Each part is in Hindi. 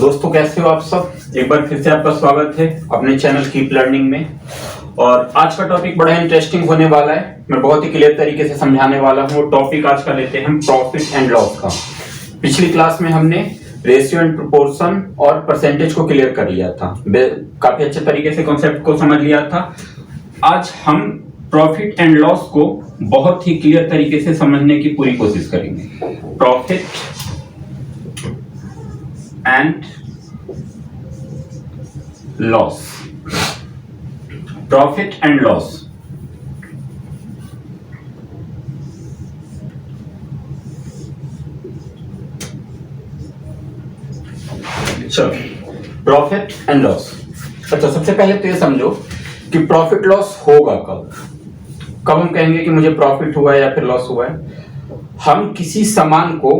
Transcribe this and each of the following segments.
दोस्तों कैसे हो आप सब। एक बार फिर से आपका स्वागत है अपने चैनल कीप लर्निंग में। और आज का टॉपिक बड़ा इंटरेस्टिंग होने वाला है। मैं बहुत ही क्लियर तरीके से समझाने वाला हूँ। टॉपिक आज का लेते हैं हम प्रॉफिट एंड लॉस का। पिछली क्लास में हमने रेशियो एंड प्रोपोर्शन और परसेंटेज को क्लियर कर लिया था, काफी अच्छे तरीके से कॉन्सेप्ट को समझ लिया था। आज हम प्रॉफिट एंड लॉस को बहुत ही क्लियर तरीके से समझने की पूरी कोशिश करेंगे। Profit and loss, profit and loss. चलो, प्रॉफिट एंड लॉस। अच्छा, सबसे पहले तो ये समझो कि प्रॉफिट लॉस होगा कब। कब हम कहेंगे कि मुझे प्रॉफिट हुआ है या फिर लॉस हुआ है। हम किसी सामान को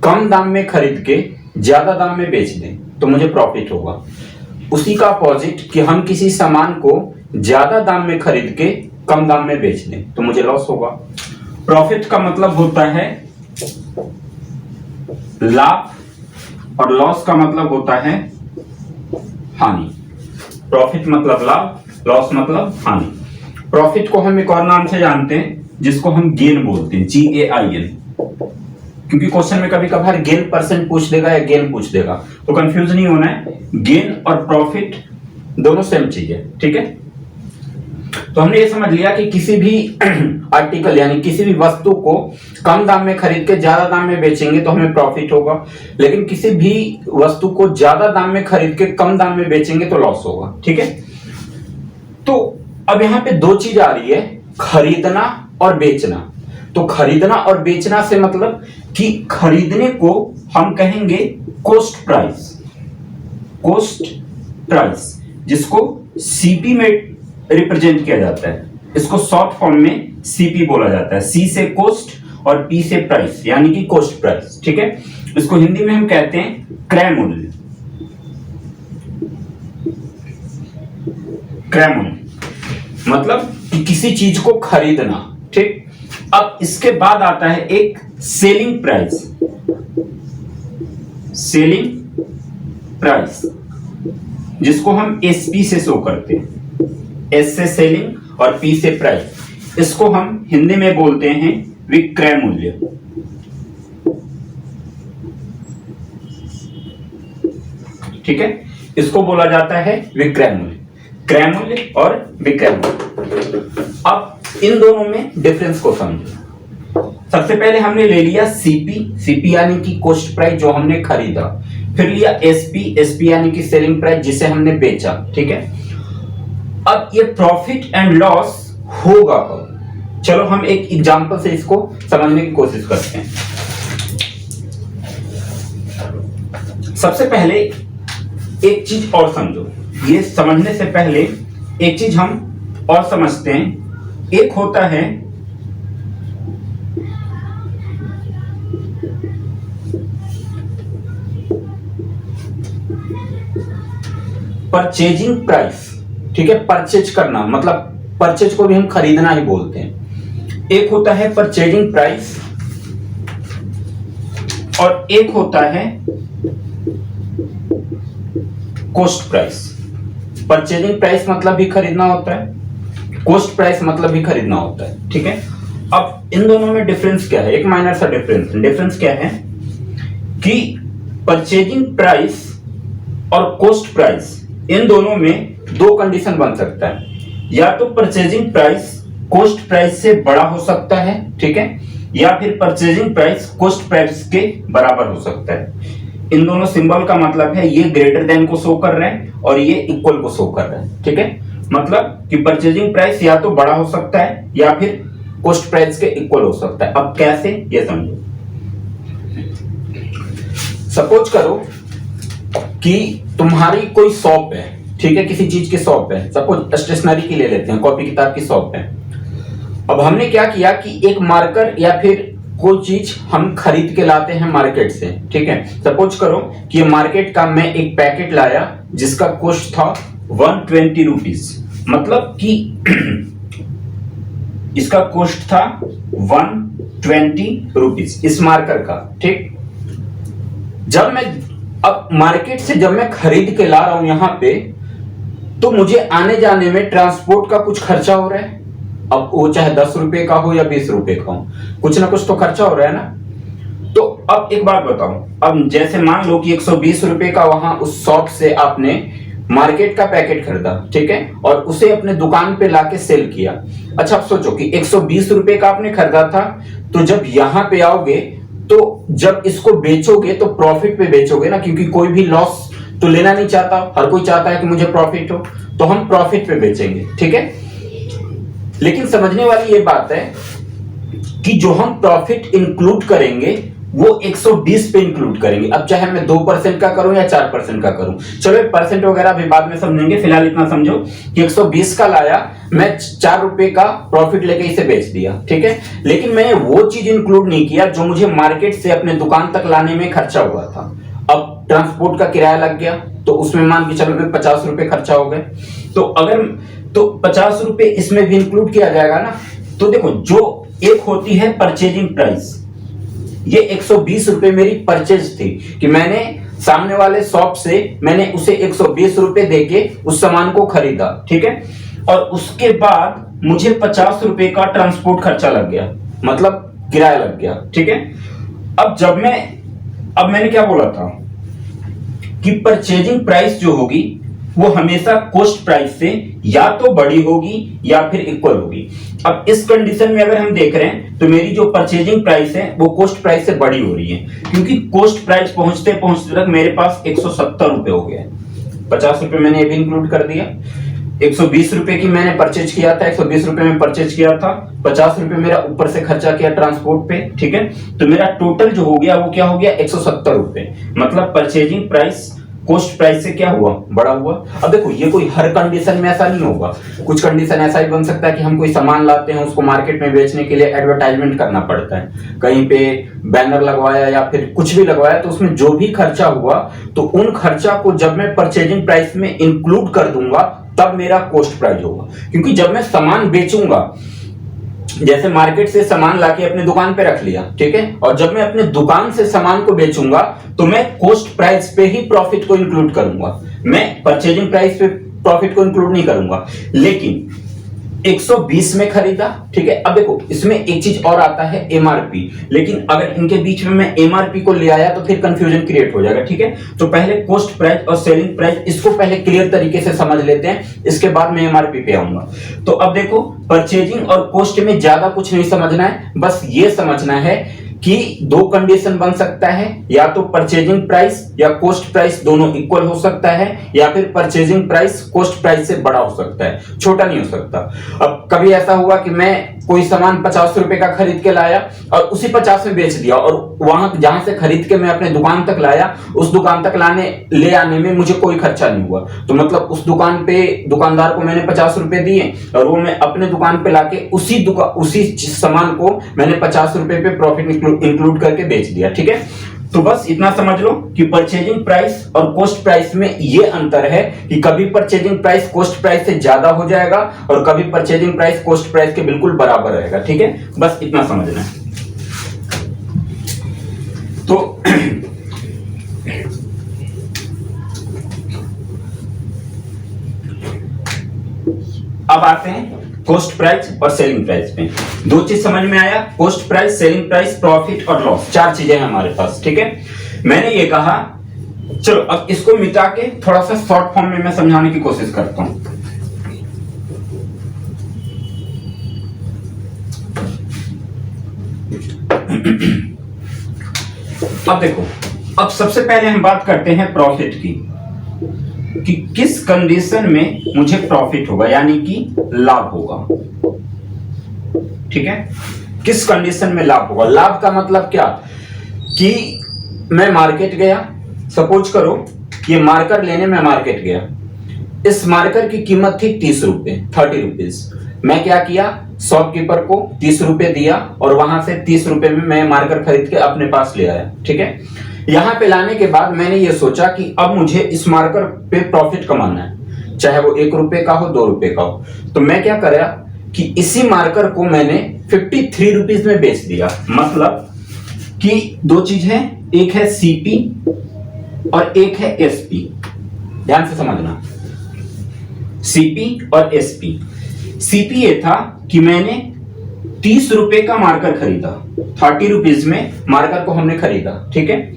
कम दाम में खरीद के ज्यादा दाम में बेच दें तो मुझे प्रॉफिट होगा। उसी का अपोजिट कि हम किसी सामान को ज्यादा दाम में खरीद के कम दाम में बेच दें तो मुझे लॉस होगा। प्रॉफिट का मतलब होता है लाभ और लॉस का मतलब होता है हानि। प्रॉफिट मतलब लाभ, लॉस मतलब हानि। प्रॉफिट को हम एक और नाम से जानते हैं जिसको हम गेन बोलते हैं, GAIN। क्योंकि क्वेश्चन में कभी कभार गेन परसेंट पूछ देगा या गेन पूछ देगा, तो कंफ्यूज नहीं होना है। गेन और प्रॉफिट दोनों सेम चीज है, ठीक है। तो हमने ये समझ लिया कि किसी भी आर्टिकल यानी किसी भी वस्तु को कम दाम में खरीद के ज्यादा दाम में बेचेंगे तो हमें प्रॉफिट होगा, लेकिन किसी भी वस्तु को ज्यादा दाम में खरीद के कम दाम में बेचेंगे तो लॉस होगा, ठीक है। तो अब यहाँ पे दो चीज आ रही है, खरीदना और बेचना। तो खरीदना और बेचना से मतलब कि खरीदने को हम कहेंगे कॉस्ट प्राइस, कॉस्ट प्राइस जिसको सीपी में रिप्रेजेंट किया जाता है। इसको शॉर्ट फॉर्म में सीपी बोला जाता है। सी से कॉस्ट और पी से प्राइस यानी कि कॉस्ट प्राइस, ठीक है। इसको हिंदी में हम कहते हैं क्रय मूल्य। क्रय मूल्य मतलब कि किसी चीज को खरीदना, ठीक। अब इसके बाद आता है एक सेलिंग प्राइस। सेलिंग प्राइस जिसको हम एसपी से शो करते हैं। एस से सेलिंग और पी से प्राइस। इसको हम हिंदी में बोलते हैं विक्रय मूल्य। ठीक है, इसको बोला जाता है विक्रय मूल्य। क्रय मूल्य और विक्रय मूल्य। अब इन दोनों में डिफरेंस को समझो। सबसे पहले हमने ले लिया सीपी यानी कि कॉस्ट प्राइस जो हमने खरीदा, फिर लिया एसपी यानी कि सेलिंग प्राइस जिसे हमने बेचा, ठीक है। अब ये प्रॉफिट एंड लॉस होगा कब। चलो हम एक एग्जांपल से इसको समझने की कोशिश करते हैं। सबसे पहले एक चीज और समझो, ये समझने से पहले एक चीज हम और समझते हैं। एक होता है परचेजिंग प्राइस, ठीक है। परचेज करना मतलब परचेज को भी हम खरीदना ही बोलते हैं। एक होता है परचेजिंग प्राइस और एक होता है कॉस्ट प्राइस। परचेजिंग प्राइस मतलब भी खरीदना होता है, कॉस्ट प्राइस मतलब भी खरीदना होता है, ठीक है। अब इन दोनों में डिफरेंस क्या है, एक माइनर सा डिफरेंस क्या है कि परचेजिंग प्राइस और कॉस्ट प्राइस इन दोनों में दो कंडीशन बन सकता है। या तो परचेजिंग प्राइस कॉस्ट प्राइस से बड़ा हो सकता है, ठीक है, या फिर परचेजिंग प्राइस कॉस्ट प्राइस के बराबर हो सकता है। इन दोनों सिंबल का मतलब है ये ग्रेटर देन को शो कर रहे हैं और ये इक्वल को शो कर रहे हैं, ठीक है। मतलब कि परचेजिंग प्राइस या तो बड़ा हो सकता है या फिर कॉस्ट प्राइस के इक्वल हो सकता है। अब कैसे, ये समझो। सपोज करो कि तुम्हारी कोई शॉप है, ठीक है, किसी चीज की शॉप है। सपोज स्टेशनरी की ले लेते हैं, कॉपी किताब की शॉप है। अब हमने क्या किया कि एक मार्कर या फिर कोई चीज हम खरीद के लाते हैं मार्केट से, ठीक है। सपोज करो कि ये मार्केट का मैं एक पैकेट लाया जिसका कॉस्ट था 120 रुपीज, मतलब कि इसका कॉस्ट था 120 रुपीज इस मार्कर का, ठीक। जब मैं अब मार्केट से जब मैं खरीद के ला रहा हूं यहां पे, तो मुझे आने जाने में ट्रांसपोर्ट का कुछ खर्चा हो रहा है। अब वो चाहे 10 रुपए का हो या 20 रुपए का हो, कुछ ना कुछ तो खर्चा हो रहा है ना। तो अब एक बात बताओ, अब जैसे मान लो कि 120 रुपए का वहां उस शॉप से आपने मार्केट का पैकेट खरीदा, ठीक है, और उसे अपने दुकान पे लाके सेल किया। अच्छा आप सोचो कि 120 रुपए का आपने खरीदा था, तो जब यहां पे आओगे तो जब इसको बेचोगे तो प्रॉफिट पे बेचोगे ना, क्योंकि कोई भी लॉस तो लेना नहीं चाहता, हर कोई चाहता है कि मुझे प्रॉफिट हो, तो हम प्रॉफिट पे बेचेंगे, ठीक है। लेकिन समझने वाली ये बात है कि जो हम प्रॉफिट इंक्लूड करेंगे वो 120 पे इंक्लूड करेंगे। अब चाहे मैं 2% का करूं या 4% का करूं, चलो परसेंट वगैरह अभी बाद में समझेंगे, फिलहाल इतना समझो कि 120 का लाया, मैं 4 रुपए का प्रॉफिट लेके इसे बेच दिया, ठीक है। लेकिन मैंने वो चीज इंक्लूड नहीं किया जो मुझे मार्केट से अपने दुकान तक लाने में खर्चा हुआ था। अब ट्रांसपोर्ट का किराया लग गया, तो उसमें मान के चलो 50 रुपए खर्चा हो गए, तो अगर तो 50 रुपए इसमें भी इंक्लूड किया जाएगा ना। तो देखो, जो एक होती है परचेजिंग प्राइस, ये 120 रुपए मेरी परचेज थी कि मैंने सामने वाले शॉप से मैंने उसे 120 रुपए देके उस सामान को खरीदा, ठीक है, और उसके बाद मुझे 50 रुपए का ट्रांसपोर्ट खर्चा लग गया, मतलब किराया लग गया, ठीक है। अब मैंने क्या बोला था कि परचेजिंग प्राइस जो होगी वो हमेशा कॉस्ट प्राइस से या तो बड़ी होगी या फिर इक्वल होगी। अब इस कंडीशन में अगर हम देख रहे हैं तो मेरी जो परचेजिंग प्राइस है वो कॉस्ट प्राइस से बड़ी हो रही है, क्योंकि कॉस्ट प्राइस पहुंचते पहुंचते तक मेरे पास 170 रुपए हो गए। 50 रुपए मैंने ये भी इंक्लूड कर दिया, 120 रुपए की मैंने परचेज किया था, 120 रुपए में परचेज किया था, 50 रुपए मेरा ऊपर से खर्चा किया ट्रांसपोर्ट पे, ठीक है। तो मेरा टोटल जो हो गया वो क्या हो गया, 170 रुपए। मतलब परचेजिंग प्राइस कॉस्ट प्राइस से क्या हुआ, बड़ा हुआ। अब देखो, ये कोई हर कंडीशन में ऐसा नहीं होगा, कुछ कंडीशन ऐसा ही बन सकता है कि हम कोई सामान लाते हैं, उसको मार्केट में बेचने के लिए एडवर्टाइजमेंट करना पड़ता है, कहीं पे बैनर लगवाया या फिर कुछ भी लगवाया, तो उसमें जो भी खर्चा हुआ तो उन खर्चा को जब मैं परचेजिंग प्राइस में इंक्लूड कर दूंगा तब मेरा कॉस्ट प्राइस होगा। क्योंकि जब मैं सामान बेचूंगा, जैसे मार्केट से सामान लाके अपने दुकान पे रख लिया, ठीक है, और जब मैं अपने दुकान से सामान को बेचूंगा तो मैं कॉस्ट प्राइस पे ही प्रॉफिट को इंक्लूड करूंगा, मैं परचेजिंग प्राइस पे प्रॉफिट को इंक्लूड नहीं करूंगा। लेकिन 120 में खरीदा, ठीक है। अब देखो, इसमें एक चीज और आता है एमआरपी, लेकिन अगर इनके बीच में मैं एमआरपी को ले आया तो फिर कंफ्यूजन क्रिएट हो जाएगा, ठीक है। तो पहले कॉस्ट प्राइस और सेलिंग प्राइस, इसको पहले क्लियर तरीके से समझ लेते हैं, इसके बाद मैं एमआरपी पे आऊंगा। तो अब देखो, परचेजिंग और कॉस्ट में ज्यादा कुछ नहीं समझना है, बस ये समझना है कि दो कंडीशन बन सकता है, या तो परचेजिंग प्राइस या कॉस्ट प्राइस दोनों इक्वल हो सकता है, या फिर परचेजिंग प्राइस कॉस्ट प्राइस से बड़ा हो सकता है, छोटा नहीं हो सकता। अब कभी ऐसा हुआ कि मैं कोई सामान 50 रुपए का खरीद के लाया और उसी 50 में बेच दिया, और वहां जहां से खरीद के मैं अपने दुकान तक लाया, उस दुकान तक ले आने में मुझे कोई खर्चा नहीं हुआ। तो मतलब उस दुकान पे दुकानदार को मैंने 50 रुपए दिए और वो मैं अपने दुकान पे लाके उसी सामान को मैंने 50 रुपए पे प्रॉफिट इंक्लूड करके बेच दिया, ठीक है। तो बस इतना समझ लो कि परचेजिंग प्राइस और कॉस्ट प्राइस में ये अंतर है कि कभी परचेजिंग प्राइस कॉस्ट प्राइस से ज्यादा हो जाएगा और कभी परचेजिंग प्राइस कॉस्ट प्राइस के बिल्कुल बराबर रहेगा, ठीक है। बस इतना समझना है। तो अब आते हैं कॉस्ट प्राइस और सेलिंग प्राइस पे। दो चीज समझ में आया, cost price, selling price, profit और लॉस, चार चीजें हैं हमारे पास, ठीक है। मैंने ये कहा, चलो अब इसको मिटा के थोड़ा सा शॉर्ट फॉर्म में मैं समझाने की कोशिश करता हूं। अब देखो, अब सबसे पहले हम बात करते हैं प्रॉफिट की, कि किस कंडीशन में मुझे प्रॉफिट होगा, यानी कि लाभ होगा, ठीक है। किस कंडीशन में लाभ होगा। लाभ का मतलब क्या, कि मैं मार्केट गया, सपोज करो ये मार्कर लेने में मार्केट गया, इस मार्कर की कीमत थी 30 रुपए, 30 रुपीज। मैं क्या किया, शॉपकीपर को 30 रुपए दिया और वहां से 30 रुपए में मैं मार्कर खरीद के अपने पास ले आया, ठीक है। यहां पे लाने के बाद मैंने ये सोचा कि अब मुझे इस मार्कर पे प्रॉफिट कमाना है, चाहे वो 1 रुपए का हो, 2 रुपए का हो। तो मैं क्या करा कि इसी मार्कर को मैंने 53 रुपीज में बेच दिया। मतलब कि दो चीज है, एक है सीपी और एक है एसपी। ध्यान से समझना, सीपी और एसपी। सीपी ये था कि मैंने 30 रुपए का मार्कर खरीदा, 30 रुपीज में मार्कर को हमने खरीदा, ठीक है।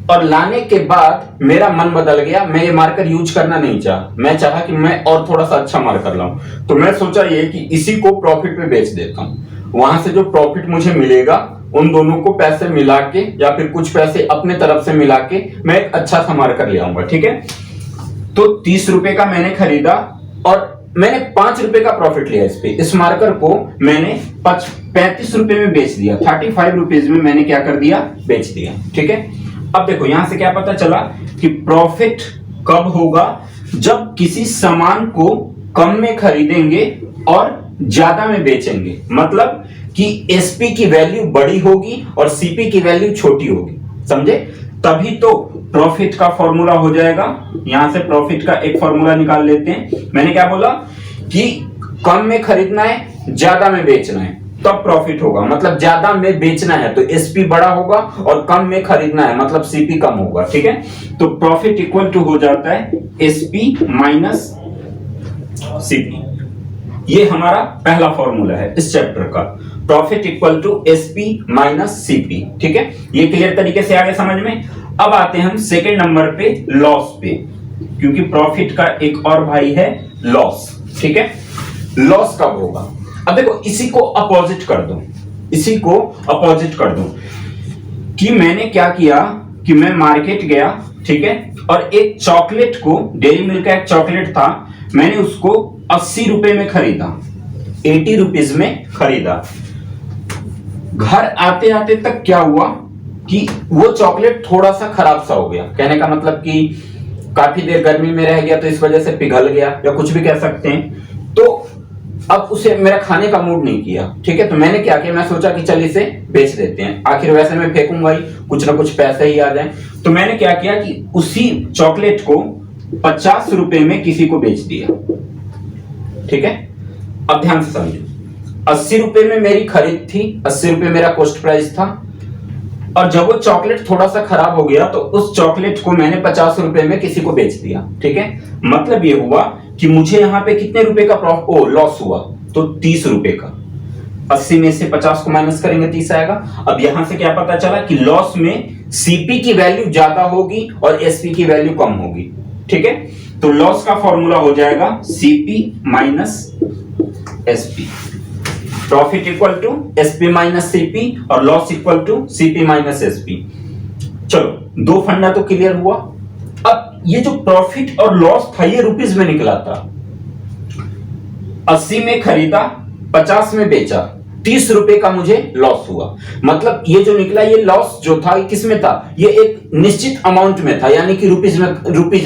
और लाने के बाद मेरा मन बदल गया, मैं ये मार्कर यूज करना नहीं चाहा, मैं चाहा कि मैं और थोड़ा सा अच्छा मार्कर लाऊं। तो मैं सोचा ये कि इसी को प्रॉफिट पे बेच देता हूं, वहां से जो प्रॉफिट मुझे मिलेगा उन दोनों को पैसे मिला के या फिर कुछ पैसे अपने तरफ से मिला के मैं एक अच्छा सा मार्कर ले आऊंगा, ठीक है। तो 30 रुपए का मैंने खरीदा और मैंने 5 रुपए का प्रॉफिट लिया इस पे। इस मार्कर को मैंने 35 रुपए में बेच दिया, 35 रुपीज में मैंने क्या कर दिया, बेच दिया, ठीक है। अब देखो यहां से क्या पता चला कि प्रॉफिट कब होगा, जब किसी सामान को कम में खरीदेंगे और ज्यादा में बेचेंगे, मतलब कि एसपी की वैल्यू बड़ी होगी और सीपी की वैल्यू छोटी होगी, समझे, तभी तो प्रॉफिट का फॉर्मूला हो जाएगा। यहां से प्रॉफिट का एक फॉर्मूला निकाल लेते हैं। मैंने क्या बोला कि कम में खरीदना है, ज्यादा में बेचना है, तब प्रॉफिट होगा, मतलब ज्यादा में बेचना है तो एसपी बड़ा होगा और कम में खरीदना है मतलब सीपी कम होगा, ठीक है। तो प्रॉफिट इक्वल टू हो जाता है एसपी माइनस सीपी। ये हमारा पहला फॉर्मूला है इस चैप्टर का, profit equal to SP minus CP, ठीक है। ये क्लियर तरीके से आ गया समझ में। अब आते हैं हम सेकेंड नंबर पे, लॉस पे, क्योंकि प्रॉफिट का एक और भाई है लॉस, ठीक है। लॉस कब होगा, अब देखो इसी को अपोजिट कर दो, इसी को अपोजिट कर दो कि मैंने क्या किया कि मैं मार्केट गया, ठीक है, और एक चॉकलेट को, डेयरी मिल्क का एक चॉकलेट था, मैंने उसको 80 रुपए में खरीदा, 80 रुपीज में खरीदा। घर आते आते तक क्या हुआ कि वो चॉकलेट थोड़ा सा खराब सा हो गया, कहने का मतलब कि काफी देर गर्मी में रह गया तो इस वजह से पिघल गया या कुछ भी कह सकते हैं। तो अब उसे मेरा खाने का मूड नहीं किया, ठीक है। तो मैंने क्या किया, मैं सोचा कि चल इसे बेच देते हैं, आखिर वैसे मैं फेंकूंगा ही, कुछ ना कुछ पैसे ही आ जाए। तो मैंने क्या किया कि उसी चॉकलेट को 50 रुपए में किसी को बेच दिया, ठीक है। अब ध्यान से समझो, 80 रुपए में मेरी खरीद थी, 80 रुपए मेरा कॉस्ट प्राइस था, और जब वो चॉकलेट थोड़ा सा खराब हो गया तो उस चॉकलेट को मैंने 50 रुपए में किसी को बेच दिया, ठीक है। मतलब ये हुआ कि मुझे यहां पे कितने रुपए का लॉस हुआ, तो 30 रुपए का। 80 में से 50 को माइनस करेंगे 30 आएगा। अब यहां से क्या पता चला कि लॉस में सीपी की वैल्यू ज्यादा होगी और एसपी की वैल्यू कम होगी, ठीक है। तो लॉस का फॉर्मूला हो जाएगा CP minus SP, profit equal to SP minus CP और loss equal to CP minus SP. चलो दो फंडा तो क्लियर हुआ। अब ये जो प्रॉफिट और लॉस था ये रुपीज में निकला था, 80 में खरीदा, 50 में बेचा, 30 रुपए का मुझे लॉस हुआ। मतलब ये जो निकला ये लॉस जो था किस में था, ये एक निश्चित अमाउंट में था, यानी कि रुपीज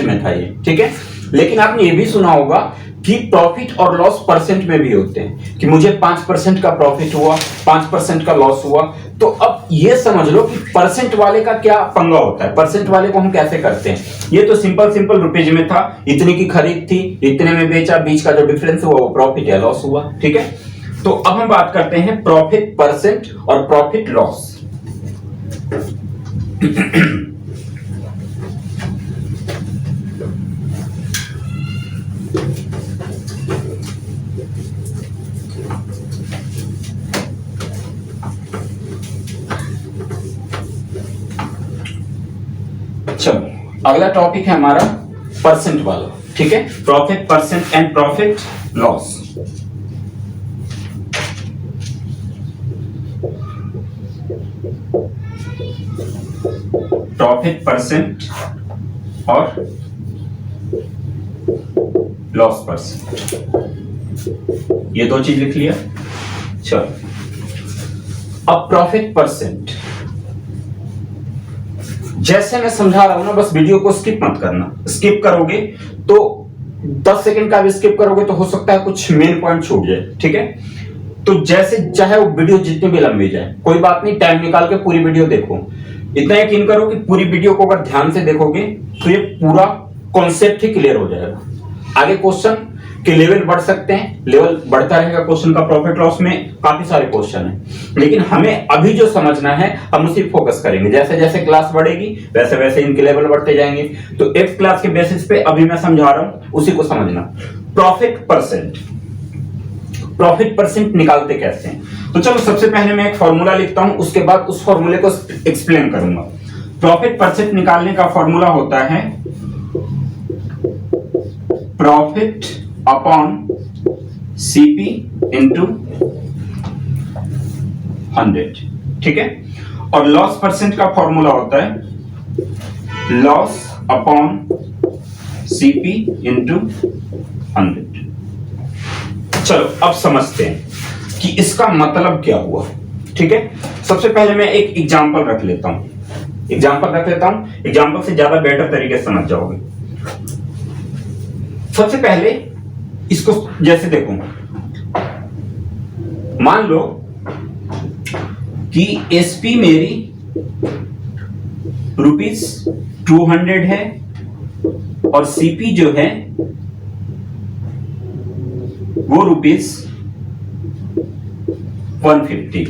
में था ये, ठीक है। लेकिन आपने ये भी सुना होगा कि प्रॉफिट और लॉस परसेंट में भी होते हैं, कि मुझे 5% का प्रॉफिट हुआ, 5% का लॉस हुआ। तो अब ये समझ लो कि परसेंट वाले का क्या पंगा होता है, परसेंट वाले को हम कैसे करते हैं। ये तो सिंपल रुपीज में था, इतने की खरीद थी, इतने में बेचा, बीच का जो डिफरेंस हुआ वो प्रॉफिट या लॉस हुआ, ठीक है। तो अब हम बात करते हैं प्रॉफिट परसेंट और प्रॉफिट लॉस। चलो अगला टॉपिक है हमारा परसेंट वाला, ठीक है। Profit percent and profit loss. Profit percent और लॉस परसेंट, ये दो चीज लिख लिया। चलो अब प्रॉफिट परसेंट, जैसे मैं समझा रहा हूं ना, बस वीडियो को स्किप मत करना। स्किप करोगे तो 10 सेकंड का भी स्किप करोगे तो हो सकता है कुछ मेन पॉइंट छूट जाए, ठीक है। तो जैसे चाहे वो वीडियो जितनी भी लंबी जाए कोई बात नहीं, टाइम निकाल के पूरी वीडियो देखो। इतना यकीन करो कि पूरी वीडियो को अगर ध्यान से देखोगे तो ये पूरा कॉन्सेप्ट ही क्लियर हो जाएगा। आगे क्वेश्चन कि लेवल बढ़ सकते हैं, लेवल बढ़ता रहेगा क्वेश्चन का। प्रॉफिट लॉस में काफी सारे क्वेश्चन हैं, लेकिन हमें अभी जो समझना है हम उसी फोकस करेंगे। जैसे जैसे क्लास बढ़ेगी वैसे वैसे इनके लेवल बढ़ते जाएंगे। तो एक क्लास के बेसिस पे अभी मैं समझा रहा हूं, उसी को समझना। प्रॉफिट परसेंट, प्रॉफिट परसेंट निकालते कैसे हैं? तो चलो सबसे पहले मैं एक फॉर्मूला लिखता हूं, उसके बाद उस फॉर्मूले को एक्सप्लेन करूंगा। प्रॉफिट परसेंट निकालने का फॉर्मूला होता है प्रॉफिट अपॉन सीपी इंटू 100, ठीक है। और लॉस परसेंट का फॉर्मूला होता है लॉस अपॉन सीपी इंटू 100। चलो अब समझते हैं कि इसका मतलब क्या हुआ, ठीक है। सबसे पहले मैं एक एग्जांपल रख लेता हूं, एग्जांपल से ज्यादा बेटर तरीके से समझ जाओगे। सबसे पहले इसको जैसे देखो, मान लो कि एसपी मेरी ₹200 है और सीपी जो है वो ₹150।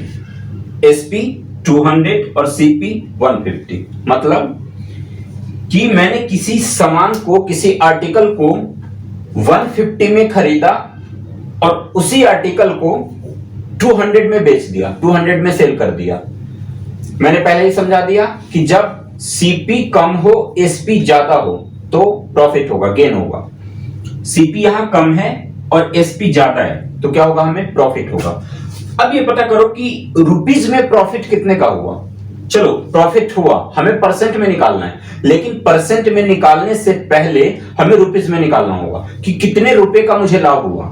एसपी 200 और सीपी 150, मतलब कि मैंने किसी सामान को, किसी आर्टिकल को 150 में खरीदा और उसी आर्टिकल को 200 में बेच दिया, 200 में सेल कर दिया। मैंने पहले ही समझा दिया कि जब सीपी कम हो एसपी ज्यादा हो तो प्रॉफिट होगा, गेन होगा। सीपी यहां कम है और एसपी ज्यादा है तो क्या होगा, हमें प्रॉफिट होगा। अब ये पता करो कि रुपीज में प्रॉफिट कितने का हुआ। चलो प्रॉफिट हुआ, हमें परसेंट में निकालना है, लेकिन परसेंट में निकालने से पहले हमें रुपीज में निकालना होगा कि कितने रुपए का मुझे लाभ हुआ।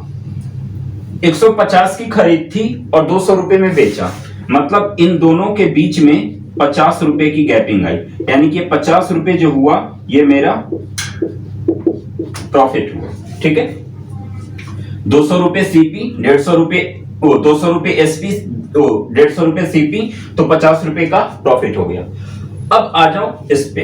150 की खरीद थी और 200 रुपए में बेचा, मतलब इन दोनों के बीच में 50 रुपए की गैपिंग आई, यानी कि 50 रुपए जो हुआ ये मेरा प्रॉफिट हुआ, ठीक है। 200 रुपए सीपी, 150 रुपए, 200 रुपए एसपी, 150 रुपए सीपी, तो 50 रुपए का प्रॉफिट हो गया। अब आ जाओ इस पे,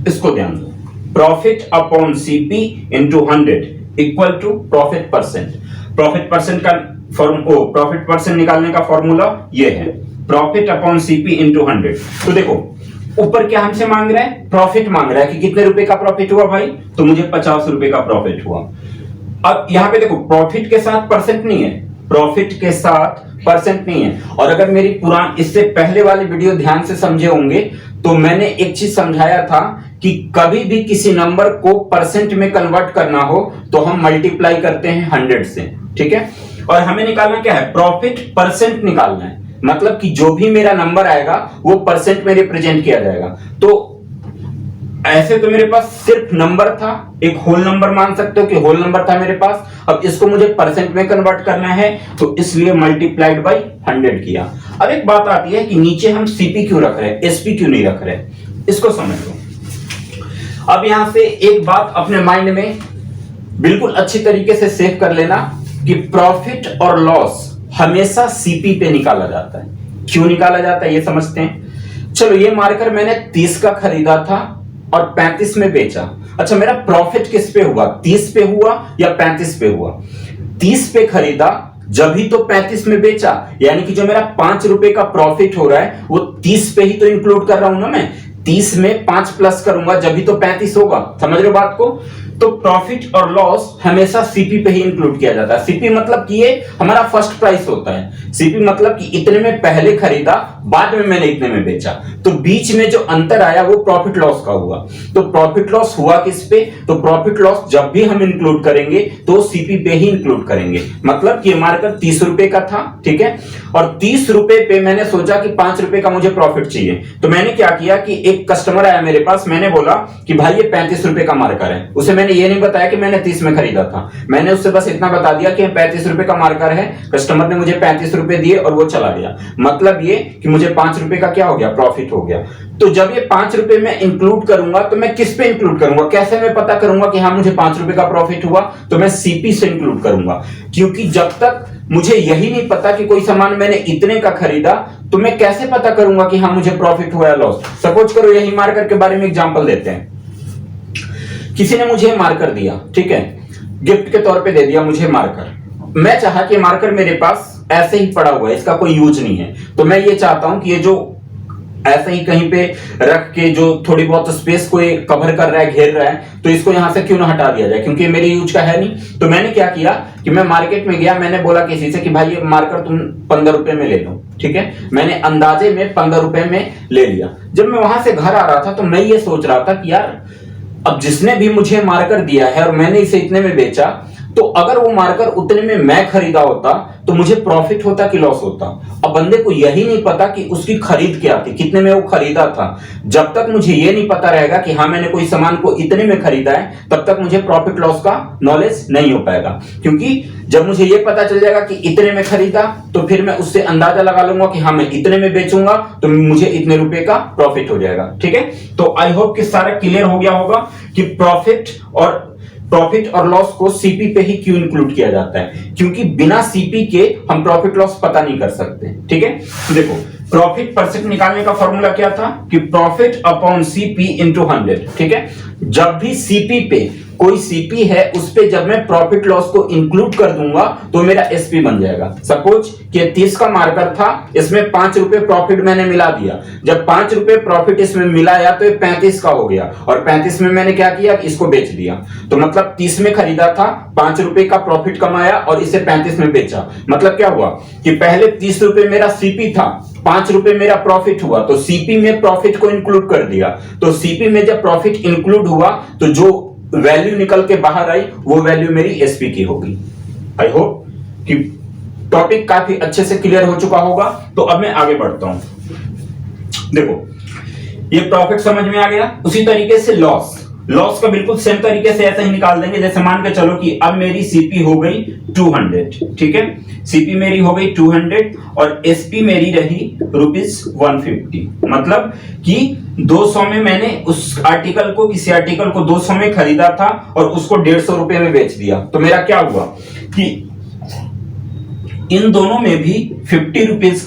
इसको ध्यान दो। Profit upon CP into 100 equal to profit percent. Profit percent का प्रॉफिट परसेंट निकालने का फॉर्मूला ये है, प्रॉफिट अपॉन सीपी इंटू 100। तो देखो ऊपर क्या हमसे मांग रहा है, प्रॉफिट मांग रहा है कि कितने रुपए का प्रॉफिट हुआ भाई, तो मुझे 50 रुपए का प्रॉफिट हुआ। अब यहां पे देखो प्रॉफिट के साथ परसेंट नहीं है, प्रॉफिट के साथ परसेंट नहीं है। और अगर मेरी पुरान इससे पहले वाली वीडियो ध्यान से समझे होंगे तो मैंने एक चीज समझाया था कि कभी भी किसी नंबर को परसेंट में कन्वर्ट करना हो तो हम मल्टीप्लाई करते हैं 100 से, ठीक है। और हमें निकालना क्या है, प्रॉफिट परसेंट निकालना है, मतलब कि जो भी मेरा नंबर आएगा वो परसेंट में रिप्रेजेंट किया जाएगा। तो ऐसे तो मेरे पास सिर्फ नंबर था, एक होल नंबर मान सकते हो कि होल नंबर था मेरे पास। अब इसको मुझे परसेंट में कन्वर्ट करना है तो इसलिए मल्टीप्लाइड बाय 100 किया। अब एक बात आती है कि नीचे हम सीपी क्यों रख रहे हैं, एसपी क्यों नहीं रख रहे, इसको समझ लो। अब यहां से एक बात अपने माइंड में बिल्कुल अच्छी तरीके से सेव कर लेना कि प्रॉफिट और लॉस हमेशा सीपी पे निकाला जाता है। क्यों निकाला जाता है ये समझते हैं। चलो ये मार्कर मैंने 30 का खरीदा था और 35 में बेचा। अच्छा मेरा प्रॉफिट किस पे हुआ, 30 पे हुआ या 35 पे हुआ? 30 पे खरीदा जब ही तो 35 में बेचा, यानी कि जो मेरा 5 रुपए का प्रॉफिट हो रहा है वो 30 पे ही तो इंक्लूड कर रहा हूं ना मैं। 30 में 5 प्लस करूंगा जब भी तो 35 होगा। समझ रहे हो बात को? तो प्रॉफिट और लॉस हमेशा सीपी पे ही इंक्लूड किया जाता है। सीपी मतलब कि ये हमारा फर्स्ट प्राइस होता है। सीपी मतलब कि इतने में पहले खरीदा, बाद में मैंने इतने में बेचा, तो बीच में जो अंतर आया वो प्रॉफिट लॉस का हुआ। तो प्रॉफिट लॉस हुआ किस पे? तो प्रॉफिट लॉस जब भी हम इंक्लूड करेंगे तो सीपी पे ही इंक्लूड करेंगे। मतलब कि मार्कर 30 रुपए का था, ठीक है, और 30 रुपए पे मैंने सोचा कि 5 रुपए का मुझे प्रॉफिट चाहिए। तो मैंने क्या किया कि एक कस्टमर आया मेरे पास, मैंने बोला कि भाई ये 35 रुपए का मार्कर है। उसे मैंने ये नहीं बताया कि मैंने 30 में खरीदा था, मैंने उससे बस इतना बता दिया कि 35 रुपए का मार्कर है। कस्टमर ने मुझे 35 रुपए दिए और वो चला गया। मतलब ये कि मुझे 5 रुपए का क्या हो गया, प्रॉफिट हो गया। तो जब ये 5 रुपए में इंक्लूड करूंगा तो मैं किस पे इंक्लूड करूंगा, कैसे मैं पता करूंगा कि हाँ मुझे 5 रुपए का प्रॉफिट हुआ? तो मैं सीपी से इंक्लूड करूंगा, क्योंकि जब तक मुझे यही नहीं पता कि कोई सामान मैंने इतने का खरीदा तो मैं कैसे पता करूंगा कि हाँ मुझे प्रॉफिट हुआ या लॉस। सपोज करो यही मार्कर के बारे में एग्जांपल देते हैं किसी ने मुझे मार्कर दिया, ठीक है, गिफ्ट के तौर पे दे दिया मुझे मार्कर। मैं चाहा कि मार्कर मेरे पास ऐसे ही पड़ा हुआ है, इसका कोई यूज नहीं है, तो मैं ये चाहता हूं कि ये जो ऐसे ही कहीं पे रख के जो थोड़ी बहुत स्पेस को कवर कर रहा है, घेर रहा है, तो इसको यहां से क्यों ना हटा दिया जाए, क्योंकि मेरे यूज का है नहीं। तो मैंने क्या किया कि मैं मार्केट में गया, मैंने बोला किसी से कि भाई ये मार्कर तुम 15 रुपए में ले लो, ठीक है। मैंने अंदाजे में 15 रुपए में ले लिया। जब मैं वहां से घर आ रहा था तो मैं ये सोच रहा था कि यार अब जिसने भी मुझे मार्कर दिया है और मैंने इसे इतने में बेचा, तो अगर वो मार्कर उतने में मैं खरीदा होता तो मुझे प्रॉफिट होता कि लॉस होता। अब बंदे को यही नहीं पता कि उसकी खरीद क्या थी, कितने में वो खरीदा था। जब तक मुझे ये नहीं पता रहेगा कि हाँ मैंने कोई सामान को इतने में खरीदा है, तब तक मुझे प्रॉफिट लॉस का नॉलेज नहीं हो पाएगा। क्योंकि जब मुझे ये पता चल जाएगा कि इतने में खरीदा, तो फिर मैं उससे अंदाजा लगा लूंगा कि हाँ मैं इतने में बेचूंगा तो मुझे इतने रुपए का प्रॉफिट हो जाएगा, ठीक है। तो आई होप कि सारा क्लियर हो गया होगा कि प्रॉफिट और लॉस को सीपी पे ही क्यों इंक्लूड किया जाता है, क्योंकि बिना सीपी के हम प्रॉफिट लॉस पता नहीं कर सकते, ठीक है। तो देखो प्रॉफिट परसेंट निकालने का फॉर्मूला क्या था कि प्रॉफिट अपॉन सीपी इंटू 100, ठीक है। जब भी सीपी पे कोई सीपी है उस पे जब मैं प्रॉफिट लॉस को इंक्लूड कर दूंगा तो मेरा एसपी बन जाएगा। सपोज कि 30 का मार्कर था, इसमें 5 रुपए प्रॉफिट मैंने मिला दिया। जब 5 रुपए प्रॉफिट इसमें मिलाया तो ये 35 का हो गया, और 35 में मैंने क्या किया, इसको बेच दिया। तो मतलब 30 में खरीदा था, 5 रुपए का प्रॉफिट कमाया और इसे 35 में बेचा। मतलब क्या हुआ कि पहले 30 रुपए मेरा सीपी था, 5 रुपए मेरा प्रॉफिट हुआ, तो सीपी में प्रॉफिट को इंक्लूड कर दिया। तो सीपी में जब प्रॉफिट इंक्लूड हुआ तो जो वैल्यू निकल के बाहर आई वो वैल्यू मेरी एसपी की होगी। आई होप कि टॉपिक काफी अच्छे से क्लियर हो चुका होगा। तो अब मैं आगे बढ़ता हूं। देखो ये प्रॉफिट समझ में आ गया। उसी तरीके से लॉस का बिल्कुल सेम तरीके से ऐसे ही निकाल देंगे। जैसे मान के चलो कि अब मेरी सीपी हो गई 200, ठीक है। सीपी मेरी हो गई 200 और एसपी मेरी रही ₹150। मतलब कि 200 में मैंने उस आर्टिकल को, किसी आर्टिकल को 200 में खरीदा था और उसको 150 रुपए में बेच दिया। तो मेरा क्या हुआ कि इन दोनों में भी 50 रुपीज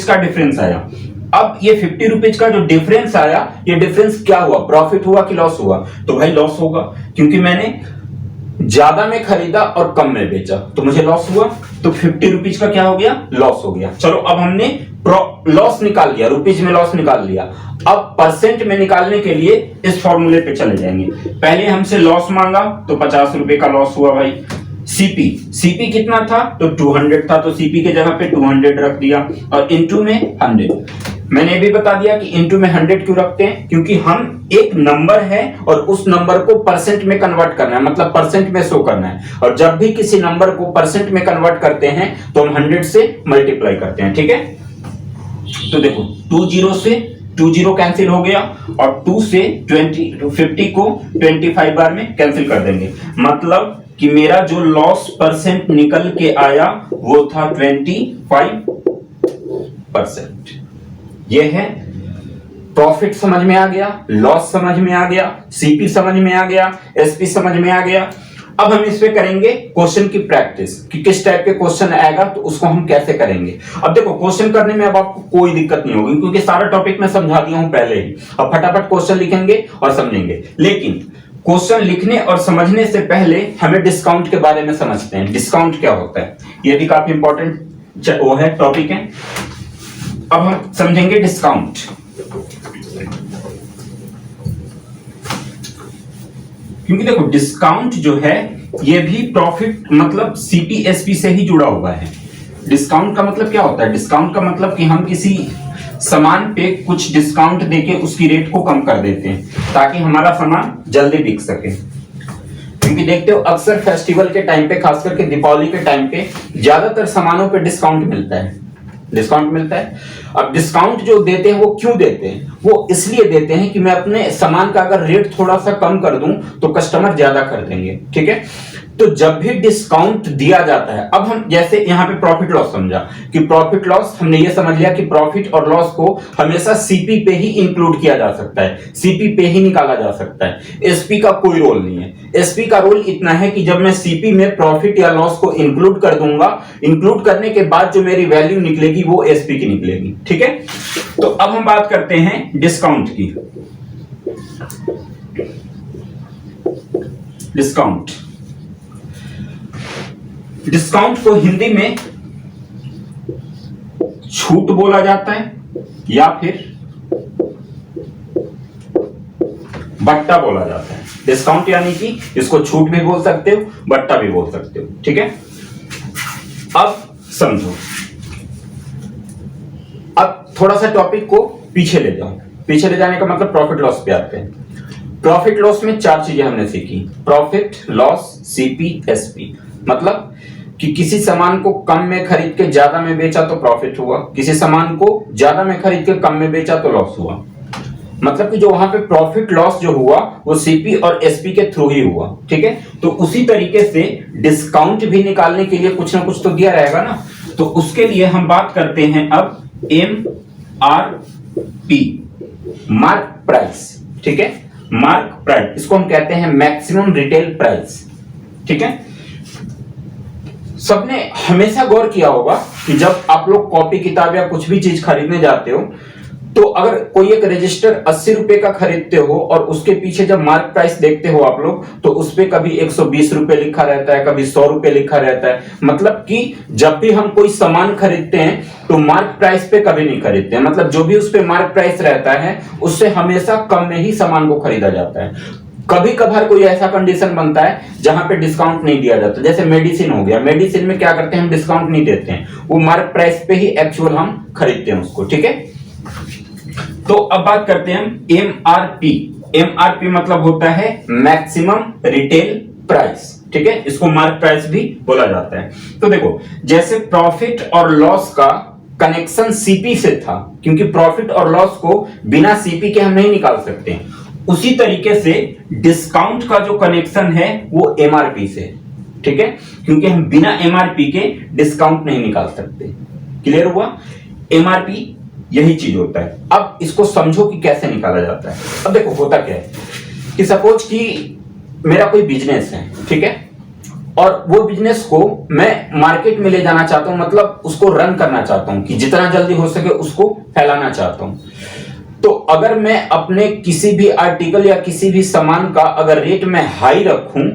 का डिफरेंस आया। अब ये 50 रुपीज का जो डिफरेंस आया, ये डिफरेंस क्या हुआ, प्रॉफिट हुआ कि लॉस हुआ? तो भाई लॉस होगा, क्योंकि मैंने ज्यादा में खरीदा और कम में बेचा, तो मुझे लॉस हुआ। तो 50 रुपीज का क्या हो गया, लॉस हो गया। चलो अब हमने लॉस निकाल लिया, रुपीज में लॉस निकाल लिया। अब परसेंट में निकालने के लिए इस फॉर्मूले पे चले जाएंगे। पहले हमसे लॉस मांगा तो 50 रुपए का लॉस हुआ भाई। सीपी कितना था, तो 200 था, तो सीपी के जगह पे 200 रख दिया और इनटू में 100। मैंने भी बता दिया कि इनटू में 100 क्यों रखते हैं, क्योंकि हम एक नंबर है और उस नंबर को परसेंट में कन्वर्ट करना है, मतलब परसेंट में शो करना है। और जब भी किसी नंबर को परसेंट में कन्वर्ट करते हैं तो हम 100 से मल्टीप्लाई करते हैं, ठीक है। तो देखो 20 से 20 कैंसिल हो गया और 2 से 50 को 25 बार में कैंसिल कर देंगे। मतलब कि मेरा जो लॉस परसेंट निकल के आया वो था 25%। ये है प्रॉफिट समझ में आ गया, लॉस समझ में आ गया, सीपी समझ में आ गया, एसपी समझ में आ गया। अब हम इस पे करेंगे क्वेश्चन की प्रैक्टिस कि किस टाइप के क्वेश्चन आएगा तो उसको हम कैसे करेंगे। अब देखो क्वेश्चन करने में अब आपको कोई दिक्कत नहीं होगी, क्योंकि सारा टॉपिक मैं समझा दिया हूं पहले ही। अब फटाफट क्वेश्चन लिखेंगे और समझेंगे। लेकिन क्वेश्चन लिखने और समझने से पहले हमें डिस्काउंट के बारे में समझते हैं। डिस्काउंट क्या होता है, ये भी काफी इंपॉर्टेंट वो है, टॉपिक है। अब हम समझेंगे डिस्काउंट। क्योंकि देखो डिस्काउंट जो है ये भी प्रॉफिट मतलब सीपीएसपी से ही जुड़ा हुआ है। डिस्काउंट का मतलब क्या होता है, डिस्काउंट का मतलब कि हम किसी सामान पे कुछ डिस्काउंट देके उसकी रेट को कम कर देते हैं ताकि हमारा सामान जल्दी बिक सके। क्योंकि देखते हो अक्सर फेस्टिवल के टाइम पे, खास करके दीपावली के टाइम पे ज्यादातर सामानों पे डिस्काउंट मिलता है। अब डिस्काउंट जो देते हैं वो क्यों देते हैं, वो इसलिए देते हैं कि मैं अपने सामान का अगर रेट थोड़ा सा कम कर दूं तो कस्टमर ज्यादा खरीदेंगे, ठीक है। तो जब भी डिस्काउंट दिया जाता है, अब हम जैसे यहाँ पे प्रॉफिट लॉस समझा कि प्रॉफिट लॉस, हमने ये समझ लिया कि प्रॉफिट और लॉस को हमेशा सीपी पे ही इंक्लूड किया जा सकता है, सीपी पे ही निकाला जा सकता है। एसपी का कोई रोल नहीं है। एसपी का रोल इतना है कि जब मैं सीपी में प्रॉफिट या लॉस को इंक्लूड कर दूंगा, इंक्लूड करने के बाद जो मेरी वैल्यू निकलेगी वो एसपी की निकलेगी, ठीक है। तो अब हम बात करते हैं डिस्काउंट की। डिस्काउंट। डिस्काउंट को हिंदी में छूट बोला जाता है या फिर बट्टा बोला जाता है। डिस्काउंट यानी कि इसको छूट भी बोल सकते हो, बट्टा भी बोल सकते हो, ठीक है। अब समझो, अब थोड़ा सा टॉपिक को पीछे ले जाओ। पीछे ले जाने का मतलब प्रॉफिट लॉस पे आते हैं। प्रॉफिट लॉस में चार चीजें हमने सीखी, प्रॉफिट, लॉस, सीपी, एसपी। मतलब कि किसी सामान को कम में खरीद के ज्यादा में बेचा तो प्रॉफिट हुआ, किसी सामान को ज्यादा में खरीद के कम में बेचा तो लॉस हुआ। मतलब कि जो वहां पे प्रॉफिट लॉस जो हुआ वो सीपी और एसपी के थ्रू ही हुआ, ठीक है। तो उसी तरीके से डिस्काउंट भी निकालने के लिए कुछ ना कुछ तो दिया रहेगा ना। तो उसके लिए हम बात करते हैं अब MRP, मार्क प्राइस, ठीक है। मार्क प्राइस, इसको हम कहते हैं मैक्सिमम रिटेल प्राइस, ठीक है। सबने हमेशा गौर किया होगा कि जब आप लोग कॉपी किताब या कुछ भी चीज खरीदने जाते हो तो अगर कोई एक रजिस्टर 80 रुपए का खरीदते हो और उसके पीछे जब मार्क प्राइस देखते हो आप लोग तो उस पे कभी 120 रुपए लिखा रहता है, कभी 100 रुपए लिखा रहता है। मतलब कि जब भी हम कोई सामान खरीदते हैं तो मार्क प्राइस पे कभी नहीं खरीदते हैं। मतलब जो भी उस पे मार्क प्राइस रहता है उससे हमेशा कम में ही सामान को खरीदा जाता है। कभी कभार कोई ऐसा कंडीशन बनता है जहां पे डिस्काउंट नहीं दिया जाता, जैसे मेडिसिन हो गया। मेडिसिन में क्या करते हैं, हम डिस्काउंट नहीं देते हैं, वो मार्क प्राइस पे ही एक्चुअल हम खरीदते हैं उसको, ठीक है। तो अब बात करते हैं हम एमआरपी। एमआरपी मतलब होता है मैक्सिमम रिटेल प्राइस, ठीक है। इसको मार्क प्राइस भी बोला जाता है। तो देखो, जैसे प्रॉफिट और लॉस का कनेक्शन सीपी से था, क्योंकि प्रॉफिट और लॉस को बिना सीपी के हम नहीं निकाल सकते, उसी तरीके से डिस्काउंट का जो कनेक्शन है वो एमआरपी से, ठीक है। क्योंकि हम बिना एमआरपी के डिस्काउंट नहीं निकाल सकते। क्लियर हुआ? एमआरपी यही चीज होता है। अब इसको समझो कि कैसे निकाला जाता है। अब देखो होता क्या है कि सपोज कि मेरा कोई बिजनेस है, ठीक है, और वो बिजनेस को मैं मार्केट में ले जाना चाहता हूं, मतलब उसको रन करना चाहता हूं कि जितना जल्दी हो सके उसको फैलाना चाहता हूं। तो अगर मैं अपने किसी भी आर्टिकल या किसी भी सामान का अगर रेट में हाई रखूं